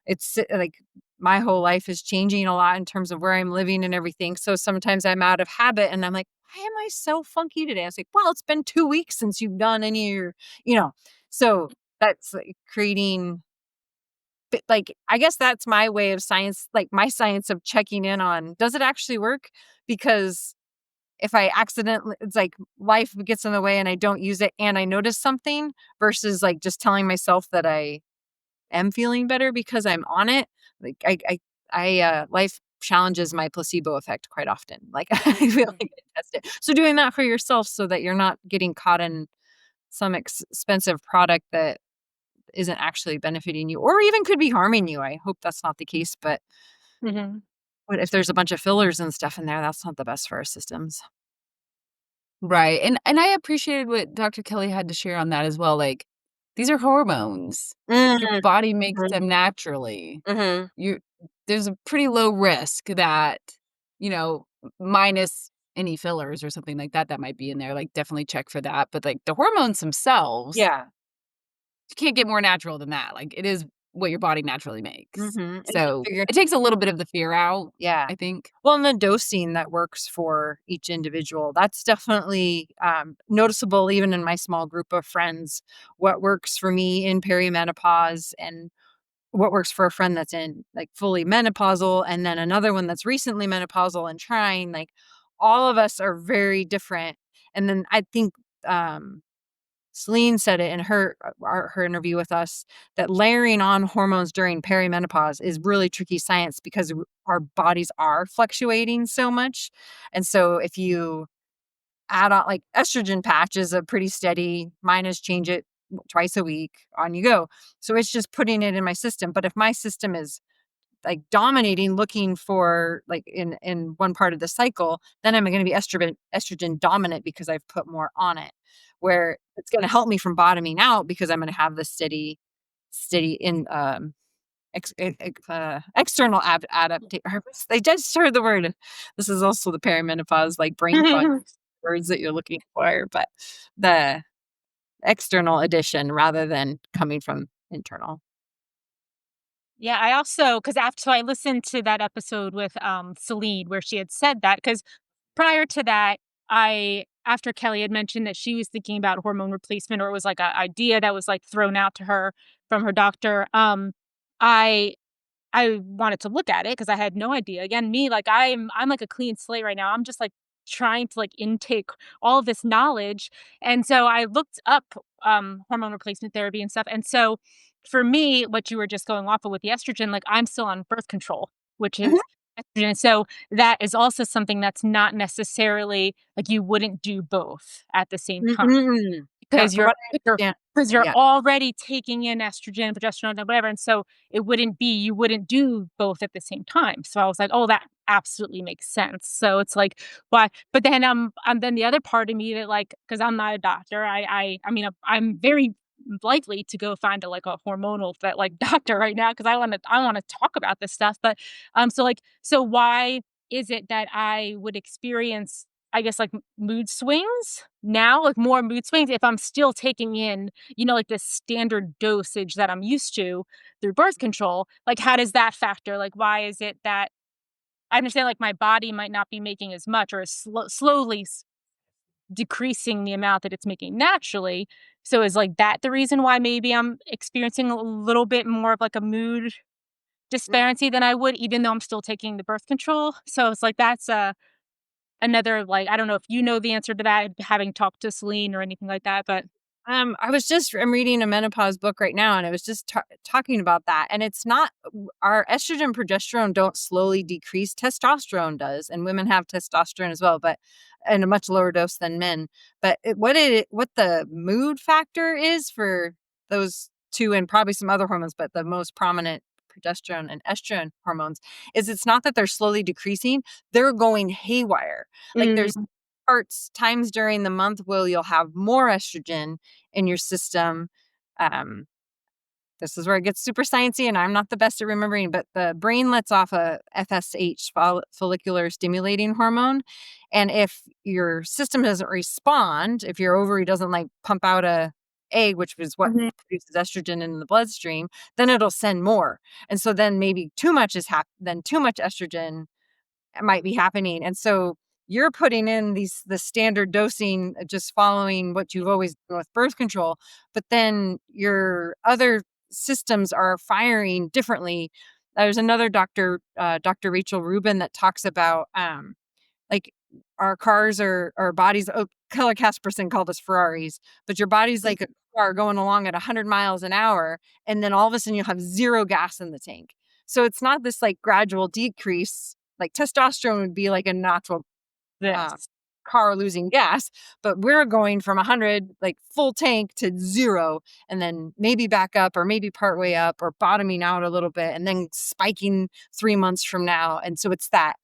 it's like my whole life is changing a lot in terms of where I'm living and everything. So sometimes I'm out of habit and I'm like, why am I so funky today? I was like, well, it's been 2 weeks since you've done any of your, you know, so that's like creating, like, I guess that's my way of science, like my science of checking in on, does it actually work? Because if I accidentally, it's like life gets in the way and I don't use it and I notice something versus like just telling myself that I am feeling better because I'm on it. Like life challenges my placebo effect quite often. Like I feel like I test it. So doing that for yourself so that you're not getting caught in some expensive product that isn't actually benefiting you or even could be harming you. I hope that's not the case, but Mhm. what if there's a bunch of fillers and stuff in there? That's not the best for our systems. Right, and I appreciated what Dr. Kelly had to share on that as well, like, these are hormones. Your Mhm, body makes them naturally. mhm. You There's a pretty low risk that, minus any fillers or something like that that might be in there, like, definitely check for that, but, like, the hormones themselves, Yeah. you can't get more natural than that, like, it is what your body naturally makes. Mhm, and just So, figuring. it takes a little bit of the fear out, Yeah. I think. Well, and the dosing that works for each individual, that's definitely, noticeable even in my small group of friends. What works for me in perimenopause and what works for a friend that's in, like, fully menopausal, and then another one that's recently menopausal and trying, like, all of us are very different. And then I think, Celine said it in her interview with us that layering on hormones during perimenopause is really tricky science because our bodies are fluctuating so much. And so if you add on like estrogen patch is a pretty steady, mine is change it twice a week, on you go. So it's just putting it in my system. But if my system is like dominating looking for like in one part of the cycle, then I'm going to be estrogen dominant because I've put more on it. Where it's going to help me from bottoming out because I'm going to have the steady in external adaptation. They just heard the word. This is also the perimenopause like brain fog words that you're looking for, but the external addition rather than coming from internal. Yeah, I also, because after, so I listened to that episode with, Celine where she had said that, because prior to that, after Kelly had mentioned that she was thinking about hormone replacement, or it was like a idea that was, like, thrown out to her from her doctor, I I wanted to look at it because I had no idea. Again, me, like, I'm like a clean slate right now. I'm just, like, trying to, like, intake all of this knowledge, and so I looked up, hormone replacement therapy and stuff, and so, for me, what you were just going off of with the estrogen, like, I'm still on birth control, which is estrogen, so that is also something that's not necessarily like, you wouldn't do both at the same time. Mhm. Yeah, Because from you're what I you're understand. 'cause you're Yeah. already taking in estrogen, progesterone, and whatever, and so it wouldn't be you wouldn't do both at the same time. So I was like, "Oh, that absolutely makes sense." So it's like, why but then, then the other part of me that, like, because 'cause I'm not a doctor, I mean, I'm very likely to go find a hormonal vet, like, doctor right now because I wanna talk about this stuff, but, so why is it that I would experience, I guess, like, mood swings now, like, more mood swings if I'm still taking in, like, the standard dosage that I'm used to through birth control? Like, how does that factor? Like, why is it that I understand, like, my body might not be making as much or is slowly decreasing the amount that it's making naturally. So is, like, that the reason why maybe I'm experiencing a little bit more of, like, a mood disparity than I would even though I'm still taking the birth control? So it's like that's, another, like, I don't know if you know the answer to that, having talked to Celine or anything like that, but I'm reading a menopause book right now, and it was just talking about that. And it's not our estrogen, progesterone don't slowly decrease. Testosterone does, and women have testosterone as well, but in a much lower dose than men. But what the mood factor is for those two, and probably some other hormones, but the most prominent progesterone and estrogen hormones is it's not that they're slowly decreasing; they're going haywire. Like there's mm, parts times during the month where you'll have more estrogen in your system. Um, this is where it gets super sciencey, and I'm not the best at remembering, but the brain lets off a FSH, follicular stimulating hormone. And if your system doesn't respond, if your ovary doesn't like pump out a egg, which is what mhm, produces estrogen in the bloodstream, then it'll send more. And so then maybe then too much estrogen might be happening. And so you're putting in the standard dosing, just following what you've always done with birth control, but then your other systems are firing differently. There's another doctor, Dr. Rachel Rubin, that talks about like our cars or our bodies. Oh, Keller Casperson called us Ferraris, but your body's like a car going along at 100 miles an hour, and then all of a sudden you'll have zero gas in the tank. So it's not this like gradual decrease. Like testosterone would be like a natural uh, yes. car losing gas, but we're going from 100, like full tank, to zero, and then maybe back up, or maybe partway up, or bottoming out a little bit, and then spiking 3 months from now. And so it's that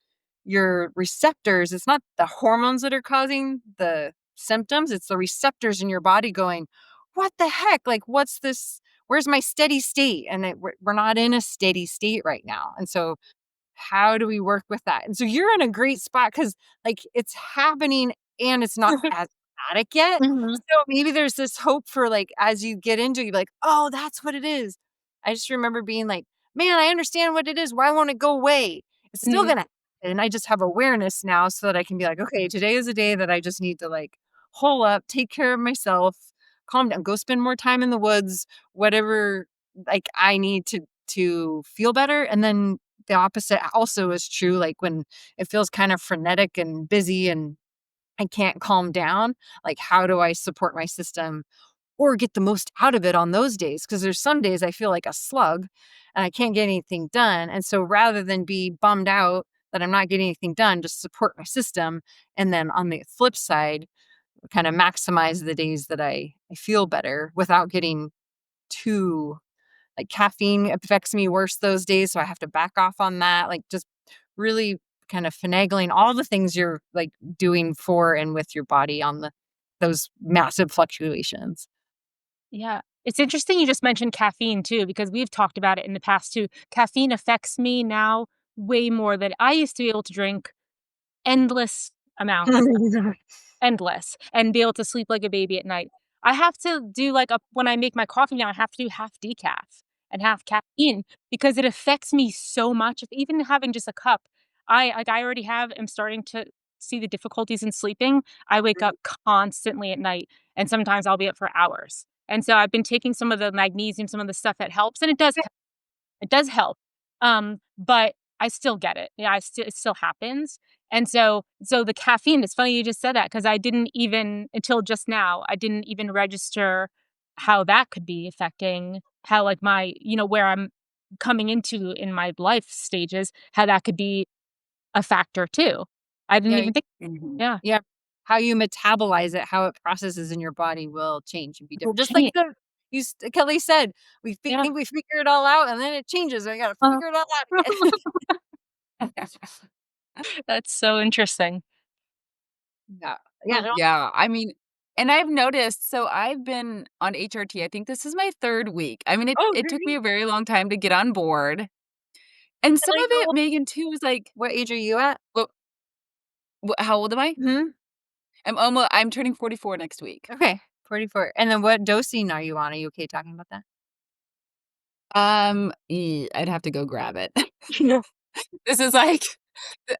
your receptors, it's not the hormones that are causing the symptoms, it's the receptors in your body going, what the heck? Like, what's this? Where's my steady state? And we're not in a steady state right now. And so how do we work with that? And so you're in a great spot because, like, it's happening and it's not as dramatic yet. Mhm, So maybe there's this hope for, like, as you get into it, you're like, "Oh, that's what it is." I just remember being like, "Man, I understand what it is. Why won't it go away? It's still mhm, gonna happen." I just have awareness now so that I can be like, "Okay, today is a day that I just need to, like, hole up, take care of myself, calm down, go spend more time in the woods, whatever, like, I need to feel better." And then the opposite also is true, like, when it feels kind of frenetic and busy and I can't calm down, like, how do I support my system or get the most out of it on those days? Because there's some days I feel like a slug and I can't get anything done, and so rather than be bummed out that I'm not getting anything done, just support my system, and then on the flip side, kinda maximize the days that I feel better without getting too, like, caffeine affects me worse those days, so I have to back off on that, like, just really kind of finagling all the things you're, like, doing for and with your body on those massive fluctuations. yeah. It's interesting you just mentioned caffeine too, because we've talked about it in the past too. Caffeine affects me now way more than I used to be able to drink endless amounts, endless, and be able to sleep like a baby at night. I have to do like a when I make my coffee now, I have to do half decaf and half caffeine because it affects me so much. If even having just a cup, I already am starting to see the difficulties in sleeping. I wake up constantly at night, and sometimes I'll be up for hours. And so I've been taking some of the magnesium, some of the stuff that helps, and it does help, but I still get it. Yeah, it still happens, and so the caffeine, it's funny you just said that because I didn't even until just now, I didn't even register how that could be affecting how, like, my where I'm coming into in my life stages, how that could be a factor too. I didn't Yeah, even think. Mhm. Yeah, yeah. How you metabolize it, how it processes in your body will change and be will different. Just like change. Kelly said, Yeah. think we figure it all out, and then it changes, I gotta uh figure it all out again. That's so interesting. Yeah. Yeah, no. Yeah, I mean, And I've noticed, so I've been on HRT, I think this is my 3rd week. I mean, Oh, it took me great. a very long time to get on board. And And some like of it, Megan, too, is like, what age are you at? well, how old am I? Mhm. I'm turning 44 next week. Okay, 44. And then what dosing are you on? Are you okay talking about that? I'd have to go grab it. Yeah. This is like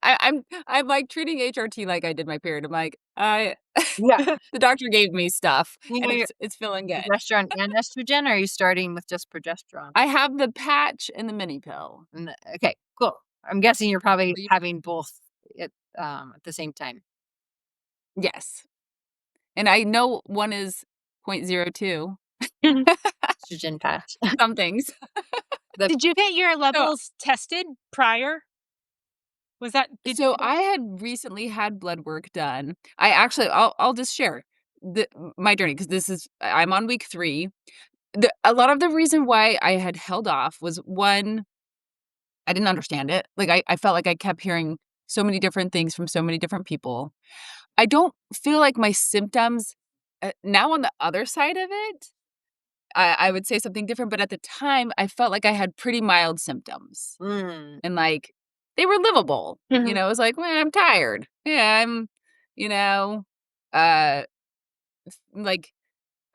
I'm, like, treating HRT like I did my period. I'm like, I Yeah. the doctor gave me stuff, You know and your it's feeling good. progesterone and estrogen, or are you starting with just progesterone? I have the patch and the mini pill. Okay, cool. I'm guessing you're probably Will you having both at the same time. Yes, and I know one is 0.02 Estrogen patch. some things. The Did you get your So levels tested prior? Was that did you so do that? I had recently had blood work done. I'll just share my journey, because I'm on week 3. A lot of the reason why I had held off was, 1, I didn't understand it. Like, I felt like I kept hearing so many different things from so many different people. I don't feel like my symptoms, now on the other side of it, I would say something different, but at the time, I felt like I had pretty mild symptoms, mm, and, like, they were livable. You Mhm. know, it was like, "Well, I'm tired. Yeah, you know, uh, like,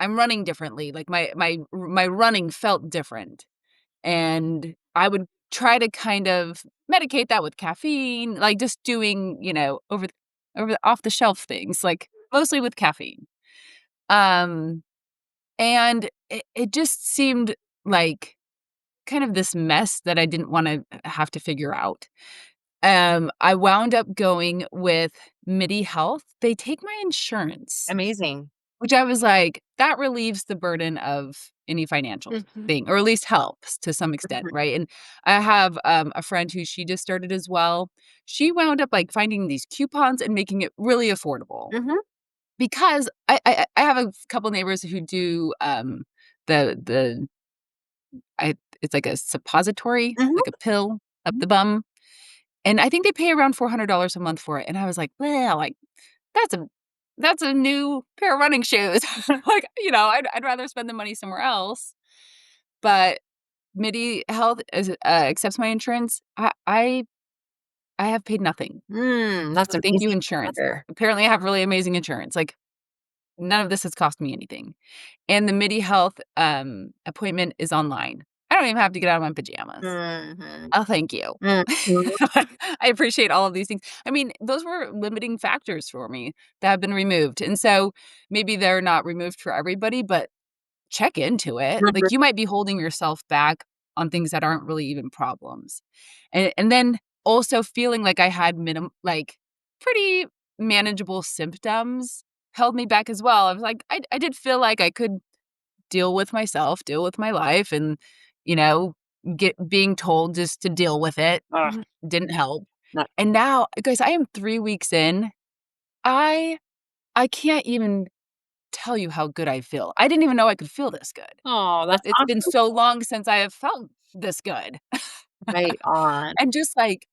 I'm running differently." Like, my running felt different. And I would try to kind of medicate that with caffeine, like, just doing, over the off the shelf things, like, mostly with caffeine. Um, and it just seemed like kind of this mess that I didn't wanna have to figure out. I wound up going with MIDI Health. They take my insurance. amazing. Which I was like, that relieves the burden of any financial Mhm, thing, or at least helps to some extent, mhm, right? And I have, a friend who she just started as well. She wound up, like, finding these coupons and making it really affordable, mhm, because I have a couple neighbors who do, the I it's like a suppository, like a mhm, pill up mhm. the bum, and I think they pay around $400 a month for it, and I was like, "Well, like, that's a that's a new pair of running shoes." Like, I'd rather spend the money somewhere else, but MIDI Health accepts my insurance. I have paid nothing. That's So thank you, amazing to insurance. hear. Apparently, I have really amazing insurance. Like, none of this has cost me anything, and the MIDI Health, appointment is online. I don't even have to get out of my pajamas. Mhm, Oh, thank you. mhm, I appreciate all of these things. I mean, those were limiting factors for me that have been removed, and so maybe they're not removed for everybody, but check into it. mhm. Like, you might be holding yourself back on things that aren't really even problems. And then also feeling like I had pretty manageable symptoms held me back as well. I was like, I did feel like I could deal with myself, deal with my life, and, you know, get being told just to deal with it Ugh, Mhm. didn't help. no. And now, guys, I am 3 weeks in. I I can't even tell you how good I feel. I didn't even know I could feel this good. Oh, that's It's been awesome. so long since I have felt this good. Right on. And just, like,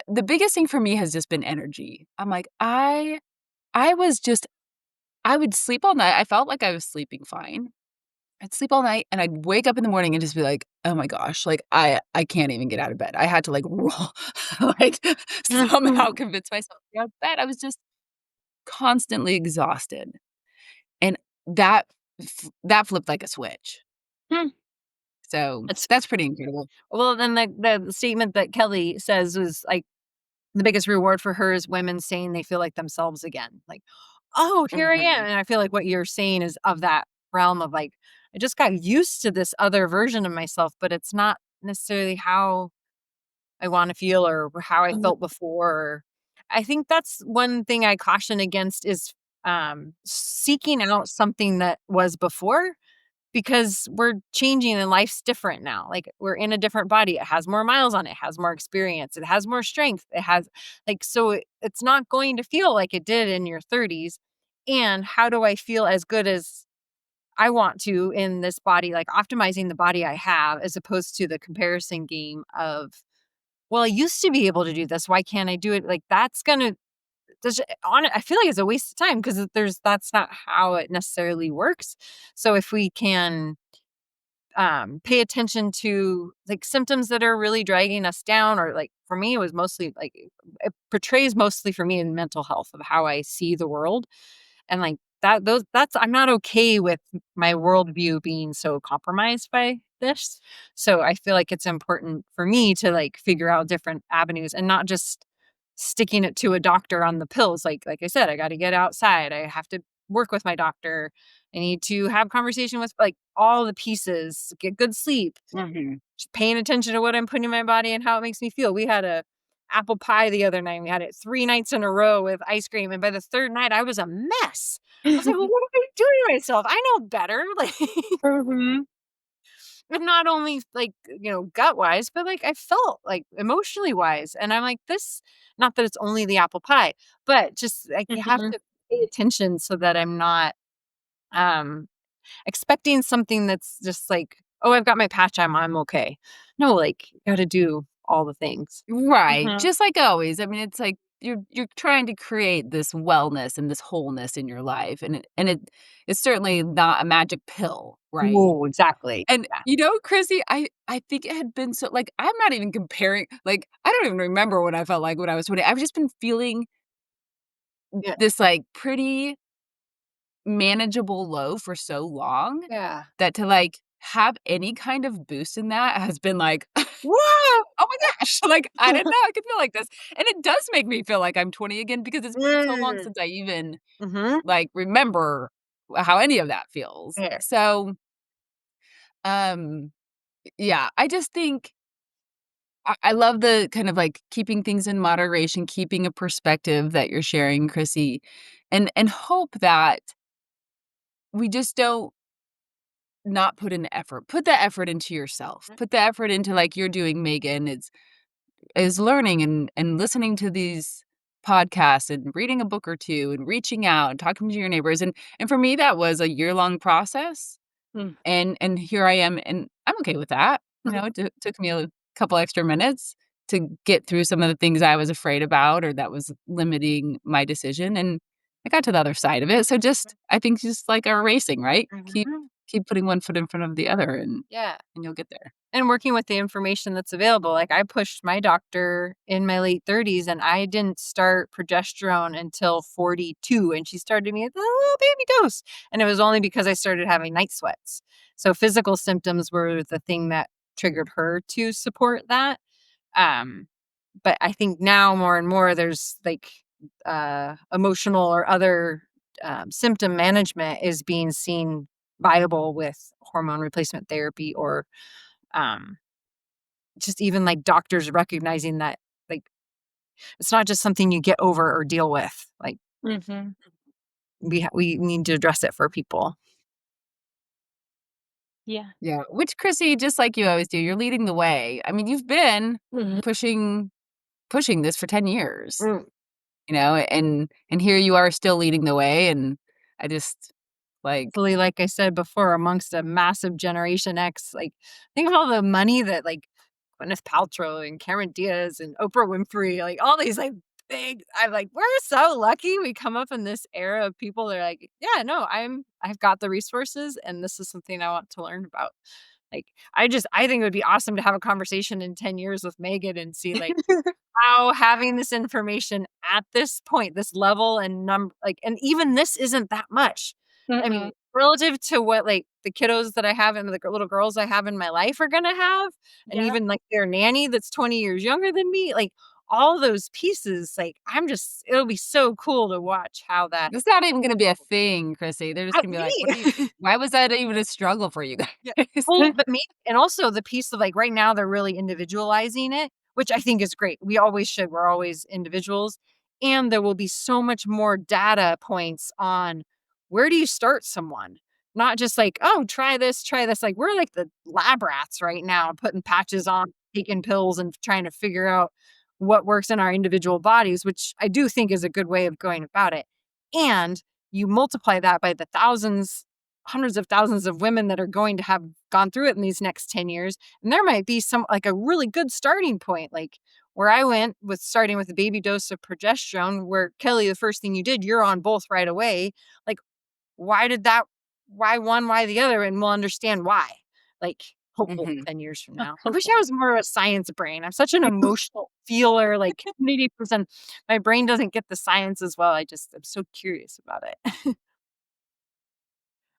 the biggest thing for me has just been energy. I'm like, I was just I would sleep all night. I felt like I was sleeping fine. I'd sleep all night, and I'd wake up in the morning and just be like, "Oh my gosh, like, I can't even get out of bed." I had to, like, roll like, somehow Mhm. convince myself to get out of bed. I was just constantly exhausted, and that that flipped like a switch. Hmm. So, It's that's pretty incredible. well, then the statement that Kelly says was, like, the biggest reward for her is women saying they feel like themselves again. Like, "Oh, here I am." Mhm. And I feel like what you're saying is of that realm of, like, I just got used to this other version of myself, but it's not necessarily how I wanna feel or how I Mhm. felt before. I think that's one thing I caution against is, seeking out something that was before because we're changing and life's different now. Like, we're in a different body. It has more miles on it, has more experience, it has more strength. It has so it's not going to feel like it did in your 30s. And how do I feel as good as I want to in this body, like optimizing the body I have as opposed to the comparison game of, well, I used to be able to do this. Why can't I do it? Like, that's going to I feel like it's a waste of time because that's not how it necessarily works. So if we can pay attention to like symptoms that are really dragging us down, or like for me it was mostly like it portrays mostly for me in mental health of how I see the world. And like that's I'm not okay with my worldview being so compromised by this. So I feel like it's important for me to like figure out different avenues and not just sticking it to a doctor on the pills. Like I said, I got to get outside. I have to work with my doctor. I need to have conversation with like all the pieces, get good sleep, Mhm. just paying attention to what I'm putting in my body and how it makes me feel. We had a apple pie the other night. We had it 3 nights in a row with ice cream, and by the 3rd night, I was a mess. I was like, "Well, what am I doing to myself? I know better." Like, Mhm. and not only like, gut wise, but like I felt like emotionally wise. And I'm like, this, not that it's only the apple pie, but just like you have Mhm. to pay attention so that I'm not um expecting something that's just like, "Oh, I've got my patch, I'm okay." No, like, you gotta do all the things. Right, Mhm. just like always. I mean, it's like you're trying to create this wellness and this wholeness in your life, it's certainly not a magic pill, right? Oh, exactly. And, Yeah. Chrissy, I think it had been so like, I'm not even comparing like, I don't even remember what I felt like when I was 20. I've just been feeling Yeah. this, like, pretty manageable low for so long Yeah. that to, like, have any kind of boost in that has been like, Whoa! "Oh my gosh," like, I didn't know I could feel like this, and it does make me feel like I'm 20 again because it's been so long Mm. since I even, Mhm. like, remember how any of that feels. Yeah. So, um, yeah, I just think I love the kind of, like, keeping things in moderation, keeping a perspective that you're sharing, Chrissy, and hope that we just don't not put in effort. Put the effort into yourself. Put the effort into like you're doing, Megan, is learning and listening to these podcasts and reading a book or 2 and reaching out and talking to your neighbors, and for me, that was a year-long process, Mm. and here I am, and I'm okay with that. It took me a couple extra minutes to get through some of the things I was afraid about or that was limiting my decision, and I got to the other side of it, so just I think just like our racing, right? Mhm. Keep putting one foot in front of the other, Yeah. and you'll get there. And working with the information that's available. Like, I pushed my doctor in my late 30s, and I didn't start progesterone until 42, and she started me at the little baby dose, and it was only because I started having night sweats. So physical symptoms were the thing that triggered her to support that. Um, but I think now more and more there's, like, emotional or other, symptom management is being seen viable with hormone replacement therapy, or um just even, like, doctors recognizing that, like, it's not just something you get over or deal with, like, Mhm. we need to address it for people. Yeah. Yeah, which Chrissy, just like you always do, you're leading the way. I mean, you've been Mhm. pushing this for 10 years, Mm. and here you are still leading the way, and I just, like Hopefully, like I said before, amongst a massive Generation X, like, think of all the money that, like, Gwyneth Paltrow and Cameron Diaz and Oprah Winfrey, like, all these, like, big I'm like, "We're so lucky we come up in this era of people that are like, 'Yeah, no, I've got the resources, and this is something I want to learn about.'" Like, I think it would be awesome to have a conversation in 10 years with Megan and see, like, how having this information at this point, this level and like, and even this isn't that much. I mean, Mhm. relative to what, like, the kiddos that I have and the little girls I have in my life are gonna have, and Yeah. even, like, their nanny that's 20 years younger than me, like, all those pieces, like, it'll be so cool to watch how that it's not even gonna be a thing, Chrissy. They're just gonna be like, "What are you me. why was that even a struggle for you Yeah. guys?" Well, but me and also the piece of, like, right now they're really individualizing it, which I think is great. We always should. We're always individuals, and there will be so much more data points on where do you start someone? Not just like, "Oh, try this, try this." Like, we're like the lab rats right now, putting patches on, taking pills, and trying to figure out what works in our individual bodies, which I do think is a good way of going about it. And you multiply that by the thousands, hundreds of thousands of women that are going to have gone through it in these next 10 years. And there might be some, like, a really good starting point. Like, Where I went with starting with a baby dose of progesterone, where Kelly, the first thing you did, you're on both right away. Like, why did that? Why one? Why the other? And we'll understand why. Like, hopeful Mhm. 10 years from now. I wish Hopefully. I was more of a science brain. I'm such an emotional feeler. Like, community person. My brain doesn't get the science as well. I'm so curious about it.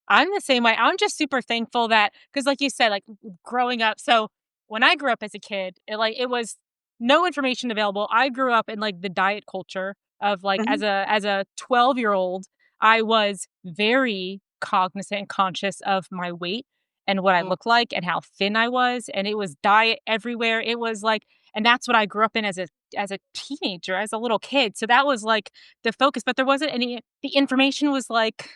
I'm the same way. I'm just super thankful that because, like you said, like growing up. So when I grew up as a kid, it was no information available. I grew up in like the diet culture of like Mhm. as a 12-year-old, I was very cognizant and conscious of my weight and what I Mm, looked like and how thin I was, and it was diet everywhere. It was like, and that's what I grew up in as a teenager, as a little kid. So that was like the focus, but there wasn't any. The information was like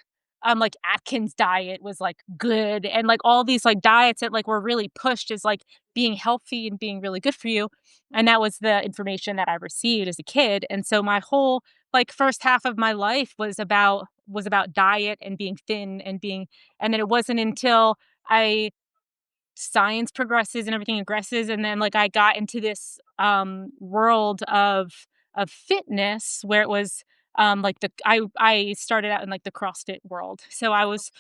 Atkins diet was like good and like all these like diets that like were really pushed as like being healthy and being really good for you. And that was the information that I received as a kid. And so my whole like first half of my life was about diet and being thin and being, and then it wasn't until I science progresses and everything progresses, and then like I got into this world of fitness where it was like I started out in like the CrossFit world. So I was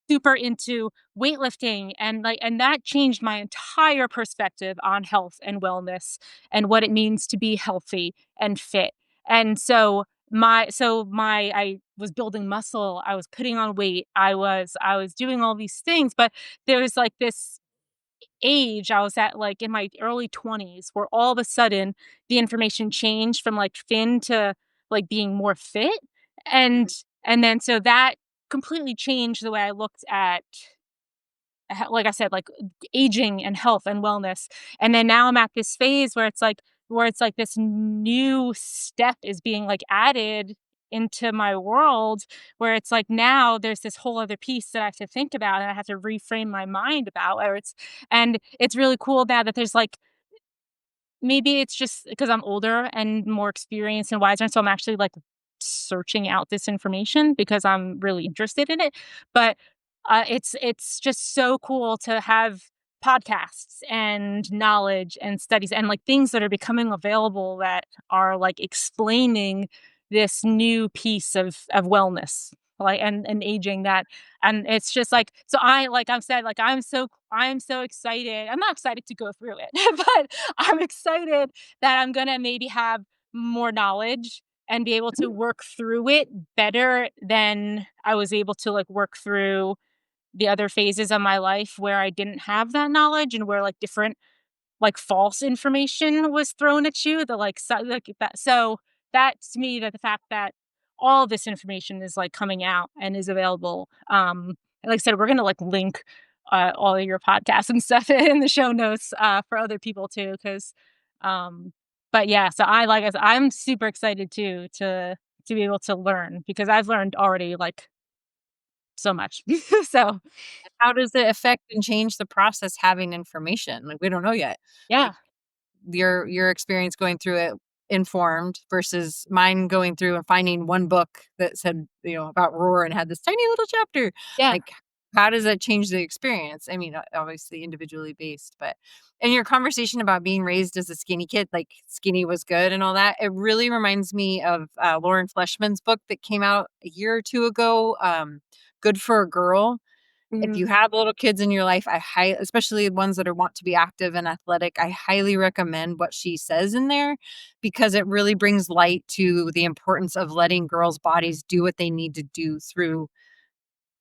super into weightlifting and like, and that changed my entire perspective on health and wellness and what it means to be healthy and fit. And so my I was building muscle, I was putting on weight, I was doing all these things, but there was like this age, I was at, like, in my early 20s, where all of a sudden the information changed from, like, thin to, like, being more fit, and and then so that completely changed the way I looked at like I said, like, aging and health and wellness, and then now I'm at this phase where it's like this new step is being, like, added into my world, where it's like now there's this whole other piece that I have to think about and I have to reframe my mind about, or it's and it's really cool now that there's, like, maybe it's just because I'm older and more experienced and wiser, and so I'm actually, like, searching out this information because I'm really interested in it, but, it's just so cool to have podcasts and knowledge and studies and, like, things that are becoming available that are, like, explaining this new piece of wellness, like, and aging that and it's just like so I like I've said, like, I'm so excited. I'm not excited to go through it, but I'm excited that I'm gonna maybe have more knowledge and be able to work through it better than I was able to, like, work through the other phases of my life where I didn't have that knowledge and where, like, different like, false information was thrown at you, the, like, like, that so that to me, that the fact that all this information is, like, coming out and is available, and like I said, we're gonna, like, link, all of your podcasts and stuff in the show notes, for other people too, 'cause, um but yeah, so I said, I'm super excited too to be able to learn because I've learned already, like, so much. So, how does it affect and change the process having information? Like, we don't know yet. yeah, Like, your experience going through it informed versus mine going through and finding one book that said, about roar and had this tiny little chapter. yeah, Like, how does that change the experience? I mean, obviously individually based, but in your conversation about being raised as a skinny kid, like skinny was good and all that, it really reminds me of Lauren Fleshman's book that came out a year or two ago, Good for a Girl. If Mhm. you have little kids in your life, especially ones that want to be active and athletic, I highly recommend what she says in there because it really brings light to the importance of letting girls' bodies do what they need to do through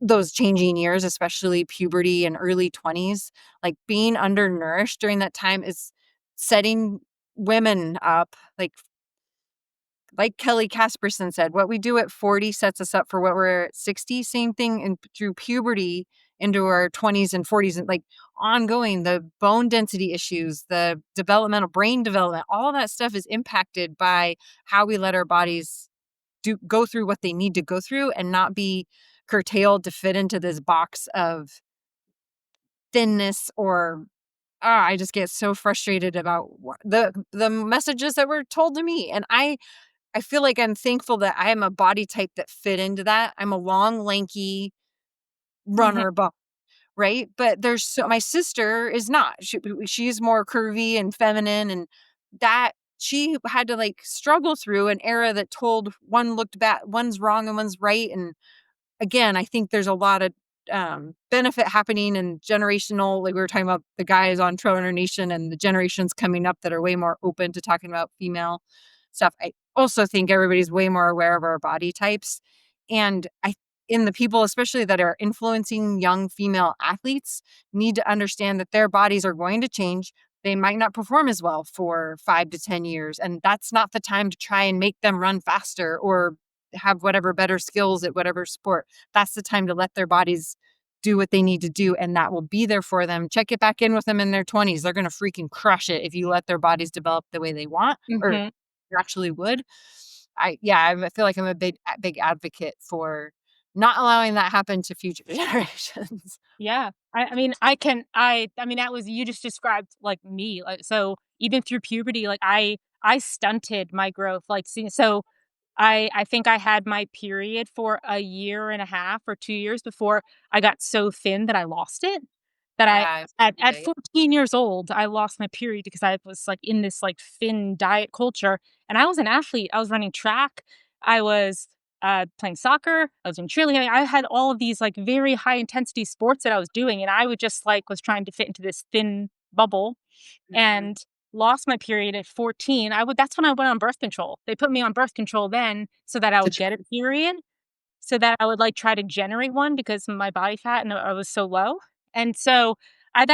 those changing years, especially puberty and early 20s. Like, being undernourished during that time is setting women up, like Kelly Casperson said, what we do at 40 sets us up for what we're at 60. Same thing through puberty into our 20s and 40s, and like ongoing, the bone density issues, the developmental brain development, all of that stuff is impacted by how we let our bodies go through what they need to go through and not be curtailed to fit into this box of thinness or I just get so frustrated about the messages that were told to me. And I feel like I'm thankful that I am a body type that fit into that. I'm a long, lanky mhm, runner, right? But my sister is not. She's more curvy and feminine, and that she had to like struggle through an era that told one looked bad, one's wrong and one's right. And again, I think there's a lot of benefit happening and generational, like we were talking about the guys on Troner Nation and the generations coming up that are way more open to talking about female stuff. I also think everybody's way more aware of our body types. And in the people, especially that are influencing young female athletes, need to understand that their bodies are going to change. They might not perform as well for 5 to 10 years. And that's not the time to try and make them run faster or have whatever better skills at whatever sport. That's the time to let their bodies do what they need to do, and that will be there for them. Check it back in with them in their 20s. They're going to freaking crush it if you let their bodies develop the way they want or Mhm. you actually would. I feel like I'm a big advocate for not allowing that happen to future generations. Yeah. I mean, that was you just described, like, me, like, so even through puberty, like, I stunted my growth, like, see so I think I had my period for a year and a half or 2 years before I got so thin that I lost it. That I Yeah. at Okay. 14 years old, I lost my period because I was, like, in this, like, thin diet culture, and I was an athlete. I was running track. I was, playing soccer. I was in cheerleading. I had all of these, like, very high intensity sports that I was doing, and I would just, like, was trying to fit into this thin bubble Mhm. and lost my period at 14. I would That's when I went on birth control. They put me on birth control then so that I To would get a period, so that I would, like, try to generate one because of my body fat and I was so low. And so, I've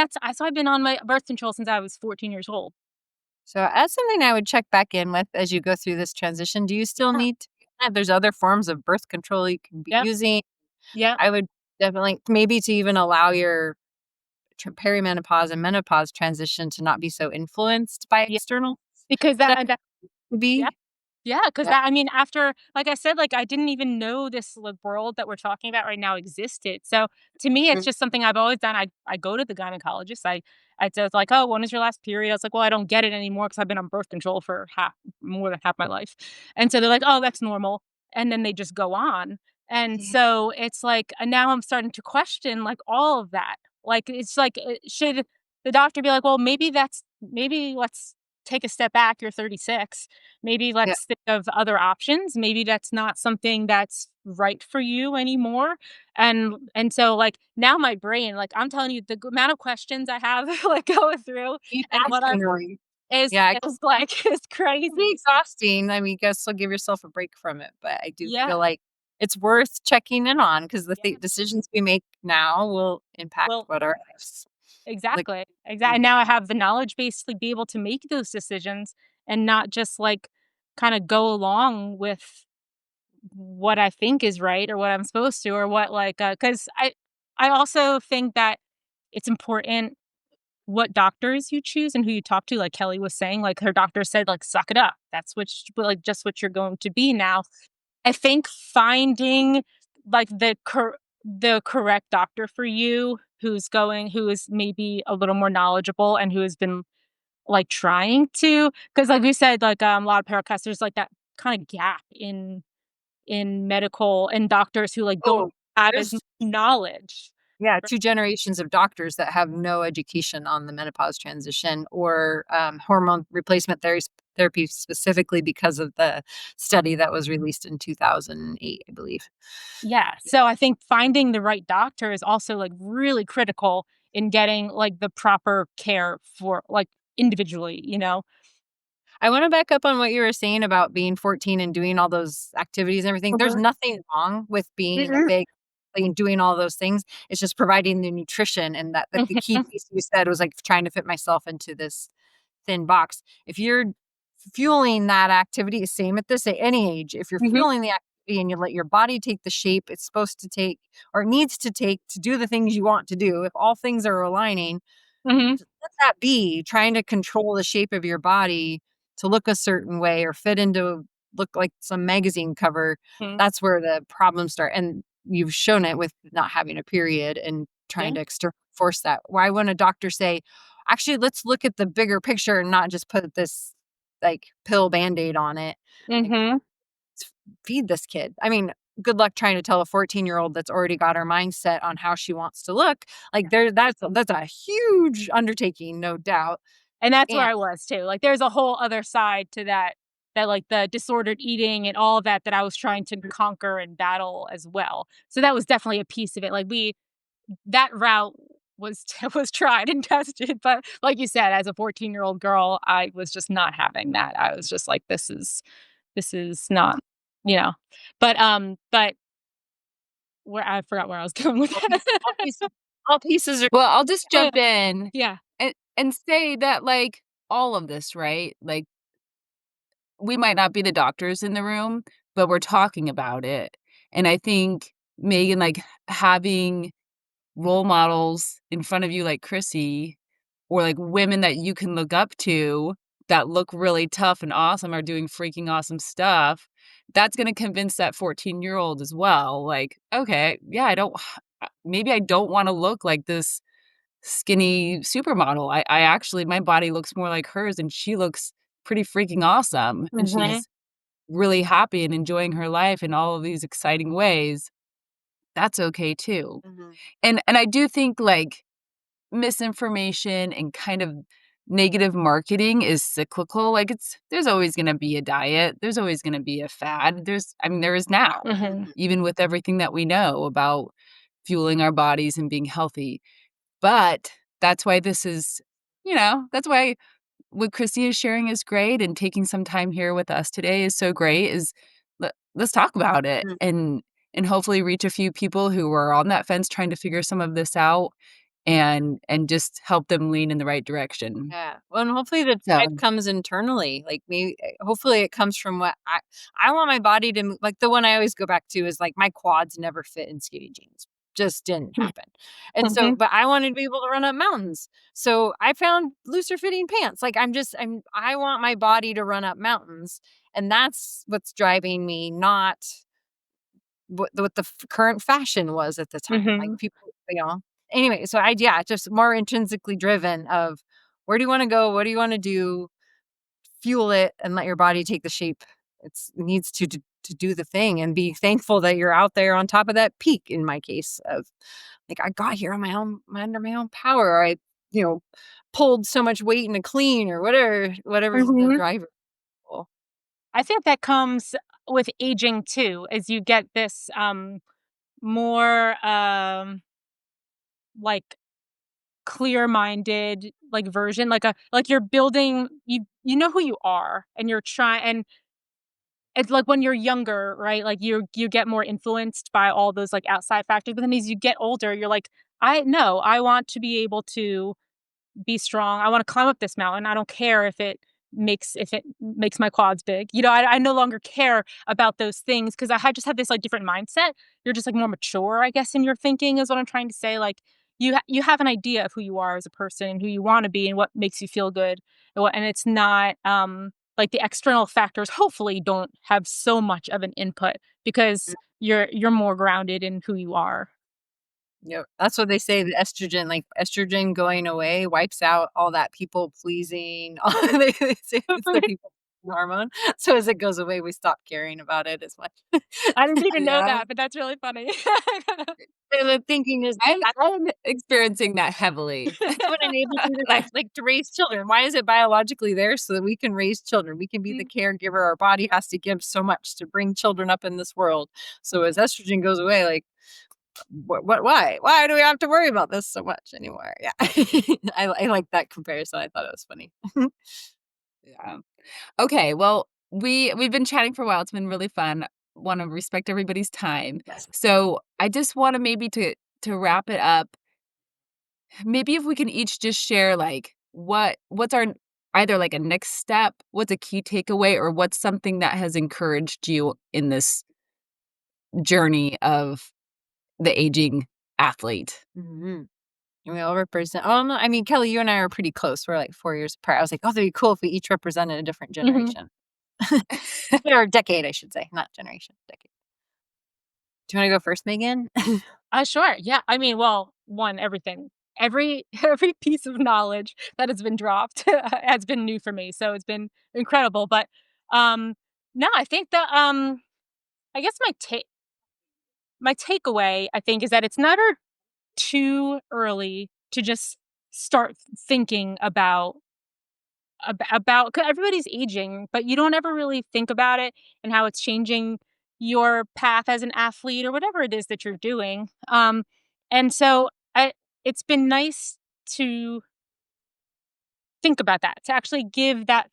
been on my birth control since I was 14 years old. So as something I would check back in with as you go through this transition, do you still Yeah. need to there's other forms of birth control you can be Yep, using. yep, I would definitely maybe to even allow your perimenopause and menopause transition to not be so influenced by yeah, external because stuff that to yeah. be. Yeah, because Yeah. that I mean, after like I said, like, I didn't even know this, like, world that we're talking about right now existed. So, to me, it's Mhm. just something I've always done. I go to the gynecologist. I says like, "Oh, when is your last period?" I was like, "Well, I don't get it anymore because 'cause I've been on birth control for more than half my life." And so they're like, "Oh, that's normal." And then they just go on. And Yeah. so it's like, now I'm starting to question, like, all of that. Like, it's like, should the doctor be like, "Well, maybe let's take a step back. You're 36. Maybe Yeah. let's think of other options. Maybe that's not something that's right for you anymore." And so, like, now my brain, like, I'm telling you, the amount of questions I have, like, going through Keep and what asking I've them. is Yeah, it is, like, is can be crazy. exhausting. I mean, guess will give yourself a break from it, but I do feel Yeah. like it's worth checking in on because the Yeah. decisions we make now will impact Well, what our lives look. exactly. And now I have the knowledge basically be able to make those decisions and not just, like, kinda go along with what I think is right or what I'm supposed to or what, like, because I also think that it's important what doctors you choose and who you talk to, like Kelly was saying, like, her doctor said, like, "Suck it up. That's like, just what you're going to be now." I think finding, like, the correct doctor for you who is maybe a little more knowledgeable and who has been, like, trying to, because like we said, like, a lot of podcasts, there's, like, that kinda gap in medical and doctors who, like, don't Oh, have as much there's knowledge. yeah, 2 generations of doctors that have no education on the menopause transition or, hormone replacement therapy specifically because of the study that was released in 2008, I believe. Yeah, so I think finding the right doctor is also, like, really critical in getting, like, the proper care for, like, individually, you know? I wanna back up on what you were saying about being 14 and doing all those activities and everything. There's Mhm. nothing wrong with being Mm-mm. big and doing all those things. It's just providing the nutrition and that the key Mhm. piece you said was, like, trying to fit myself into this thin box. If you're fueling that activity, same at this any age, if you're Mhm. fueling the activity and you let your body take the shape it's supposed to take or needs to take to do the things you want to do, if all things are aligning, Mhm. let that be. Trying to control the shape of your body to look a certain way or fit into look like some magazine cover, Mhm. that's where the problems start. And you've shown it with not having a period and Yeah. trying to force that. Why wouldn't a doctor say, actually, let's look at the bigger picture and not just put this like pill band-aid on it? Like, Mhm. feed this kid. I mean, good luck trying to tell a 14-year-old that's already got her mindset on how she wants to look. Like that's a huge undertaking, no doubt. And that's where And I was too. Like, there's a whole other side to that, like, the disordered eating and all of that I was trying to conquer and battle as well. So that was definitely a piece of it. Like, we that route was was tried and tested, but like you said, as a 14-year-old girl, I was just not having that. I was just like, this is not, you know. But where I forgot where I was going with all that. pieces all pieces are Well, I'll just jump in Yeah. and say that, like, all of this, right? Like, we might not be the doctors in the room, but we're talking about it. And I think, Megan, like, having role models in front of you like Krissy, or, like, women that you can look up to that look really tough and awesome, are doing freaking awesome stuff, that's gonna convince that 14-year-old as well, like, "Okay, yeah, I don't maybe I don't wanna look like this skinny supermodel. I actually my body looks more like hers, and she looks pretty freaking awesome, and Mhm. she's really happy and enjoying her life in all of these exciting ways." That's okay too. Mhm. And I do think, like, misinformation and kind of negative marketing is cyclical, like, there's always gonna be a diet, there's always gonna be a fad, there is now, Mhm. Mhm. even with everything that we know about fueling our bodies and being healthy. But that's why this is that's why what Krissy is sharing is great, and taking some time here with us today is so great, is let's talk about it, Mhm. and hopefully reach a few people who are on that fence trying to figure some of this out, and just help them lean in the right direction. Yeah. Well, and hopefully the drive So comes internally. Like maybe hopefully it comes from what I want my body to like the one I always go back to is like my quads never fit in skinny jeans. Just didn't happen. And so Mhm. but I wanted to be able to run up mountains. So I found looser fitting pants. Like I want my body to run up mountains and that's what's driving me, not what the current fashion was at the time. Like Mhm. people, anyway, so yeah, just more intrinsically driven of where do you want to go? What do you want to do? Fuel it and let your body take the shape it needs to do the thing and be thankful that you're out there on top of that peak in my case of like I got here on under my own power. Or I, you know, pulled so much weight in a clean or whatever's the Mhm. driver. I think that comes with aging too, as you get this, more, like, clear-minded, like, version, like you're building you know who you are, and you're trying and it's like when you're younger, right, like, you get more influenced by all those, like, outside factors, but then as you get older, you're like, "I no, I want to be able to be strong. I wanna climb up this mountain. I don't care if it makes my quads big." You know, I no longer care about those things because I just have this, like, different mindset. You're just, like, more mature, I guess, in your thinking is what I'm trying to say. Like, you have an idea of who you are as a person and who you wanna be and what makes you feel good, and it's not, like, the external factors hopefully don't have so much of an input because you're more grounded in who you are. Yep. That's what they say, the estrogen, like, estrogen going away wipes out all that people pleasing, all they say it's the people hormone. So as it goes away, we stop caring about it as much. I didn't even know yeah, that, but that's really funny. And the thinking is I'm experiencing that heavily. that's what enables you to, Like like, to raise children. Why is it biologically there? So that we can raise children. We can be the caregiver. Our body has to give so much to bring children up in this world. So as estrogen goes away, like, why? Why do we have to worry about this so much anymore? Yeah. I like that comparison. I thought it was funny. yeah. Okay, well, we've been chatting for a while, it's been really fun. Wanna respect everybody's time. Yes. So, I just wanna maybe to wrap it up, maybe if we can each just share, like, what's our either, like, a next step, what's a key takeaway, or what's something that has encouraged you in this journey of the aging athlete? Mhm. And we all represent oh, no, I mean, Kelly, you and I are pretty close. We're like 4 years apart. I was like, "Oh, that'd be cool if we each represented a different Mhm. generation." Or decade, I should say, not generation, decade. Do you wanna go first, Megan? Sure, yeah, I mean, well, 1, everything. Every piece of knowledge that has been dropped has been new for me, so it's been incredible, but, um, no, I think I guess my takeaway, I think, is that it's never too early to just start thinking about about 'cause everybody's aging, but you don't ever really think about it and how it's changing your path as an athlete or whatever it is that you're doing. And so I it's been nice to think about that, to actually give that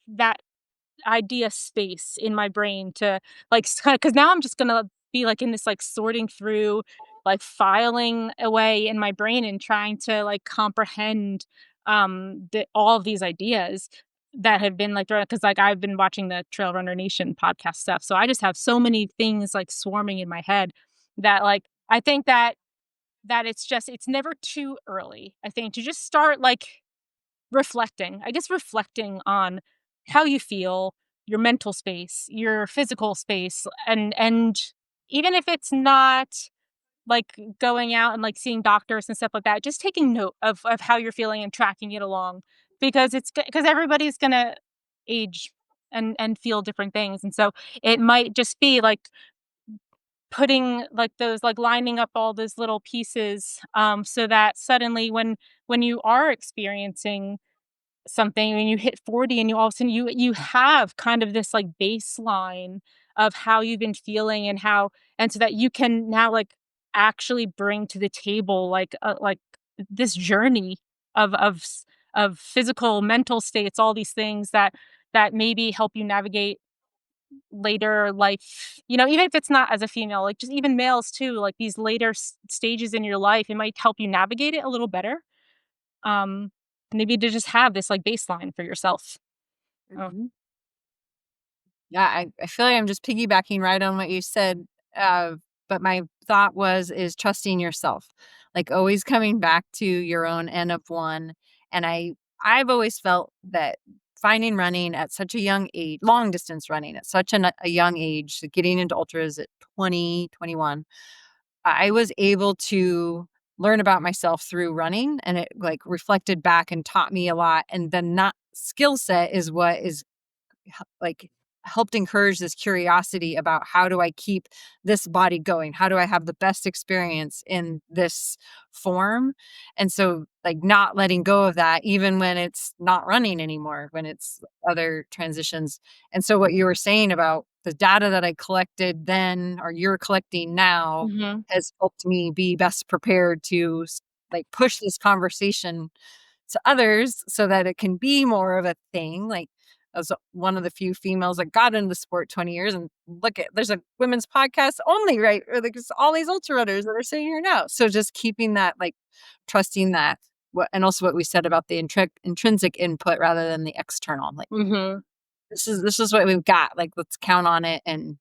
idea space in my brain to, like, because now I'm just gonna be, like, in this, like, sorting through, like, filing away in my brain and trying to, like, comprehend, all of these ideas that have been, like, thrown, because, like, I've been watching the Trail Runner Nation podcast stuff, so I just have so many things, like, swarming in my head that, like, I think that it's never too early, I think, to just start, like, reflecting. I guess reflecting on how you feel, your mental space, your physical space, and even if it's not, like, going out and, like, seeing doctors and stuff like that, just taking note of how you're feeling and tracking it along because because everybody's gonna age and feel different things, and so it might just be, like, putting, like, those like, lining up all those little pieces, so that suddenly when you are experiencing something when you hit 40 and you all of a sudden you have kind of this, like, baseline of how you've been feeling and how and so that you can now, like, actually bring to the table, like, this journey of physical, mental states, all these things that maybe help you navigate later life, even if it's not as a female, like, just even males too, like, these later stages in your life, it might help you navigate it a little better. Um, Maybe to just have this, like, baseline for yourself. Oh. Mhm. Yeah, I feel like I'm just piggybacking right on what you said, but my thought is trusting yourself, like, always coming back to your own N of 1, and I've always felt that finding running at such a young age long distance running at such a young age, so getting into ultras at 20, 21, I was able to learn about myself through running, and it, like, reflected back and taught me a lot, and then that skill set is what is like helped encourage this curiosity about how do I keep this body going? How do I have the best experience in this form? And so, like, not letting go of that even when it's not running anymore, when it's other transitions. And so what you were saying about the data that I collected then or you're collecting now Mhm. has helped me be best prepared to like push this conversation to others so that it can be more of a thing. Like, as one of the few females that got into the sport 20 years, and look at there's a women's podcast only, right? Or like there's all these ultra runners that are sitting here now. So just keeping that, like, trusting that what and also what we said about the intrinsic input rather than the external. Like, Mhm. this is what we've got. Like, let's count on it and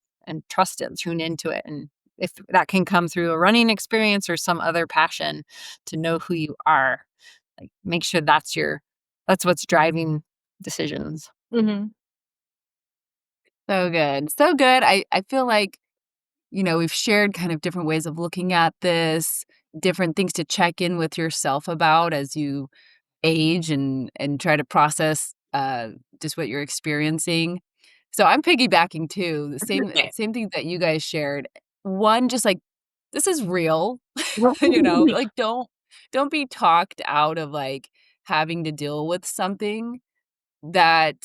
trust it and tune into it. And if that can come through a running experience or some other passion, to know who you are, like, make sure that's what's driving decisions. Mhm. So good. So good. I feel like, we've shared kind of different ways of looking at this, different things to check in with yourself about as you age and try to process just what you're experiencing. So I'm piggybacking too. The same thing that you guys shared. One, just like this is real, like don't be talked out of like having to deal with something that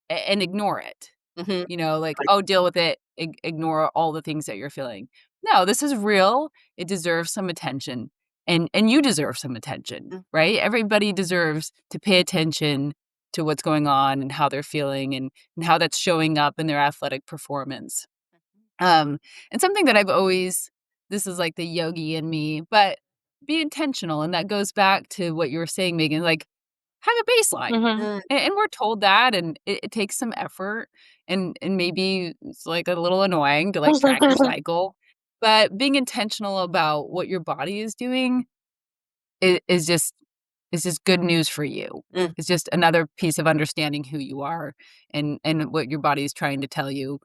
and ignore it. Mhm. Like, "Oh, deal with it, ignore all the things that you're feeling." No, this is real, it deserves some attention, and you deserve some attention, Mm. right? Everybody deserves to pay attention to what's going on and how they're feeling and how that's showing up in their athletic performance. Um, and something that I've always this is like the yogi in me, but be intentional, and that goes back to what you were saying, Megan, like, have a baseline. Mhm. Mm. And we're told that, and it takes some effort, and maybe it's, like, a little annoying to, like, track your cycle, but being intentional about what your body is doing is just good news for you. Mm. It's just another piece of understanding who you are and what your body is trying to tell you,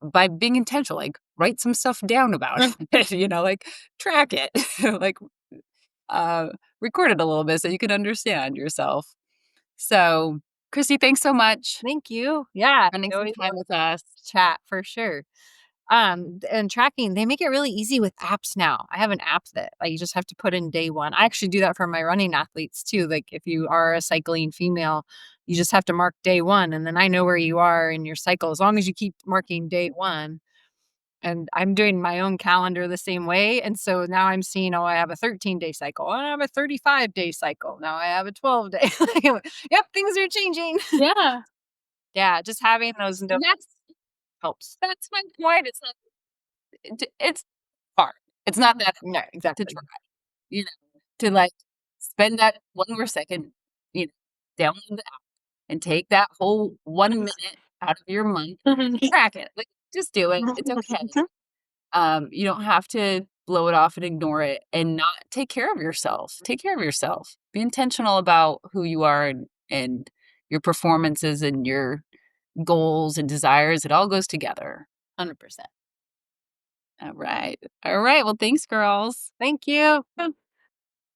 by being intentional, like, write some stuff down about Mm. it, like, track it, like, uh, record it a little bit so you can understand yourself. So, Krissy, thanks so much Thank you. Yeah, for spending I some always time with us. chat for sure. And tracking, they make it really easy with apps now. I have an app that, like, you just have to put in day one. I actually do that for my running athletes too. Like, if you are a cycling female, You just have to mark day 1, and then I know where you are in your cycle as long as you keep marking day 1. And I'm doing my own calendar the same way, and so now I'm seeing, "Oh, I have a 13-day cycle. Oh, I have a 35-day cycle. Now I have a 12-day." Yep, things are changing. Yeah. Yeah, just having those And notes helps. that's my point. It's hard. It's not that Yeah, hard to exactly. try, you know, to, like, spend that 1 more second, you know, download the app and take that whole 1 minute out of your month, track it. Like, just do it. It's okay. You don't have to blow it off and ignore it and not take care of yourself. Take care of yourself. Be intentional about who you are and your performances and your goals and desires. It all goes together. 100%. All right. All right. Well, thanks, girls. Thank you.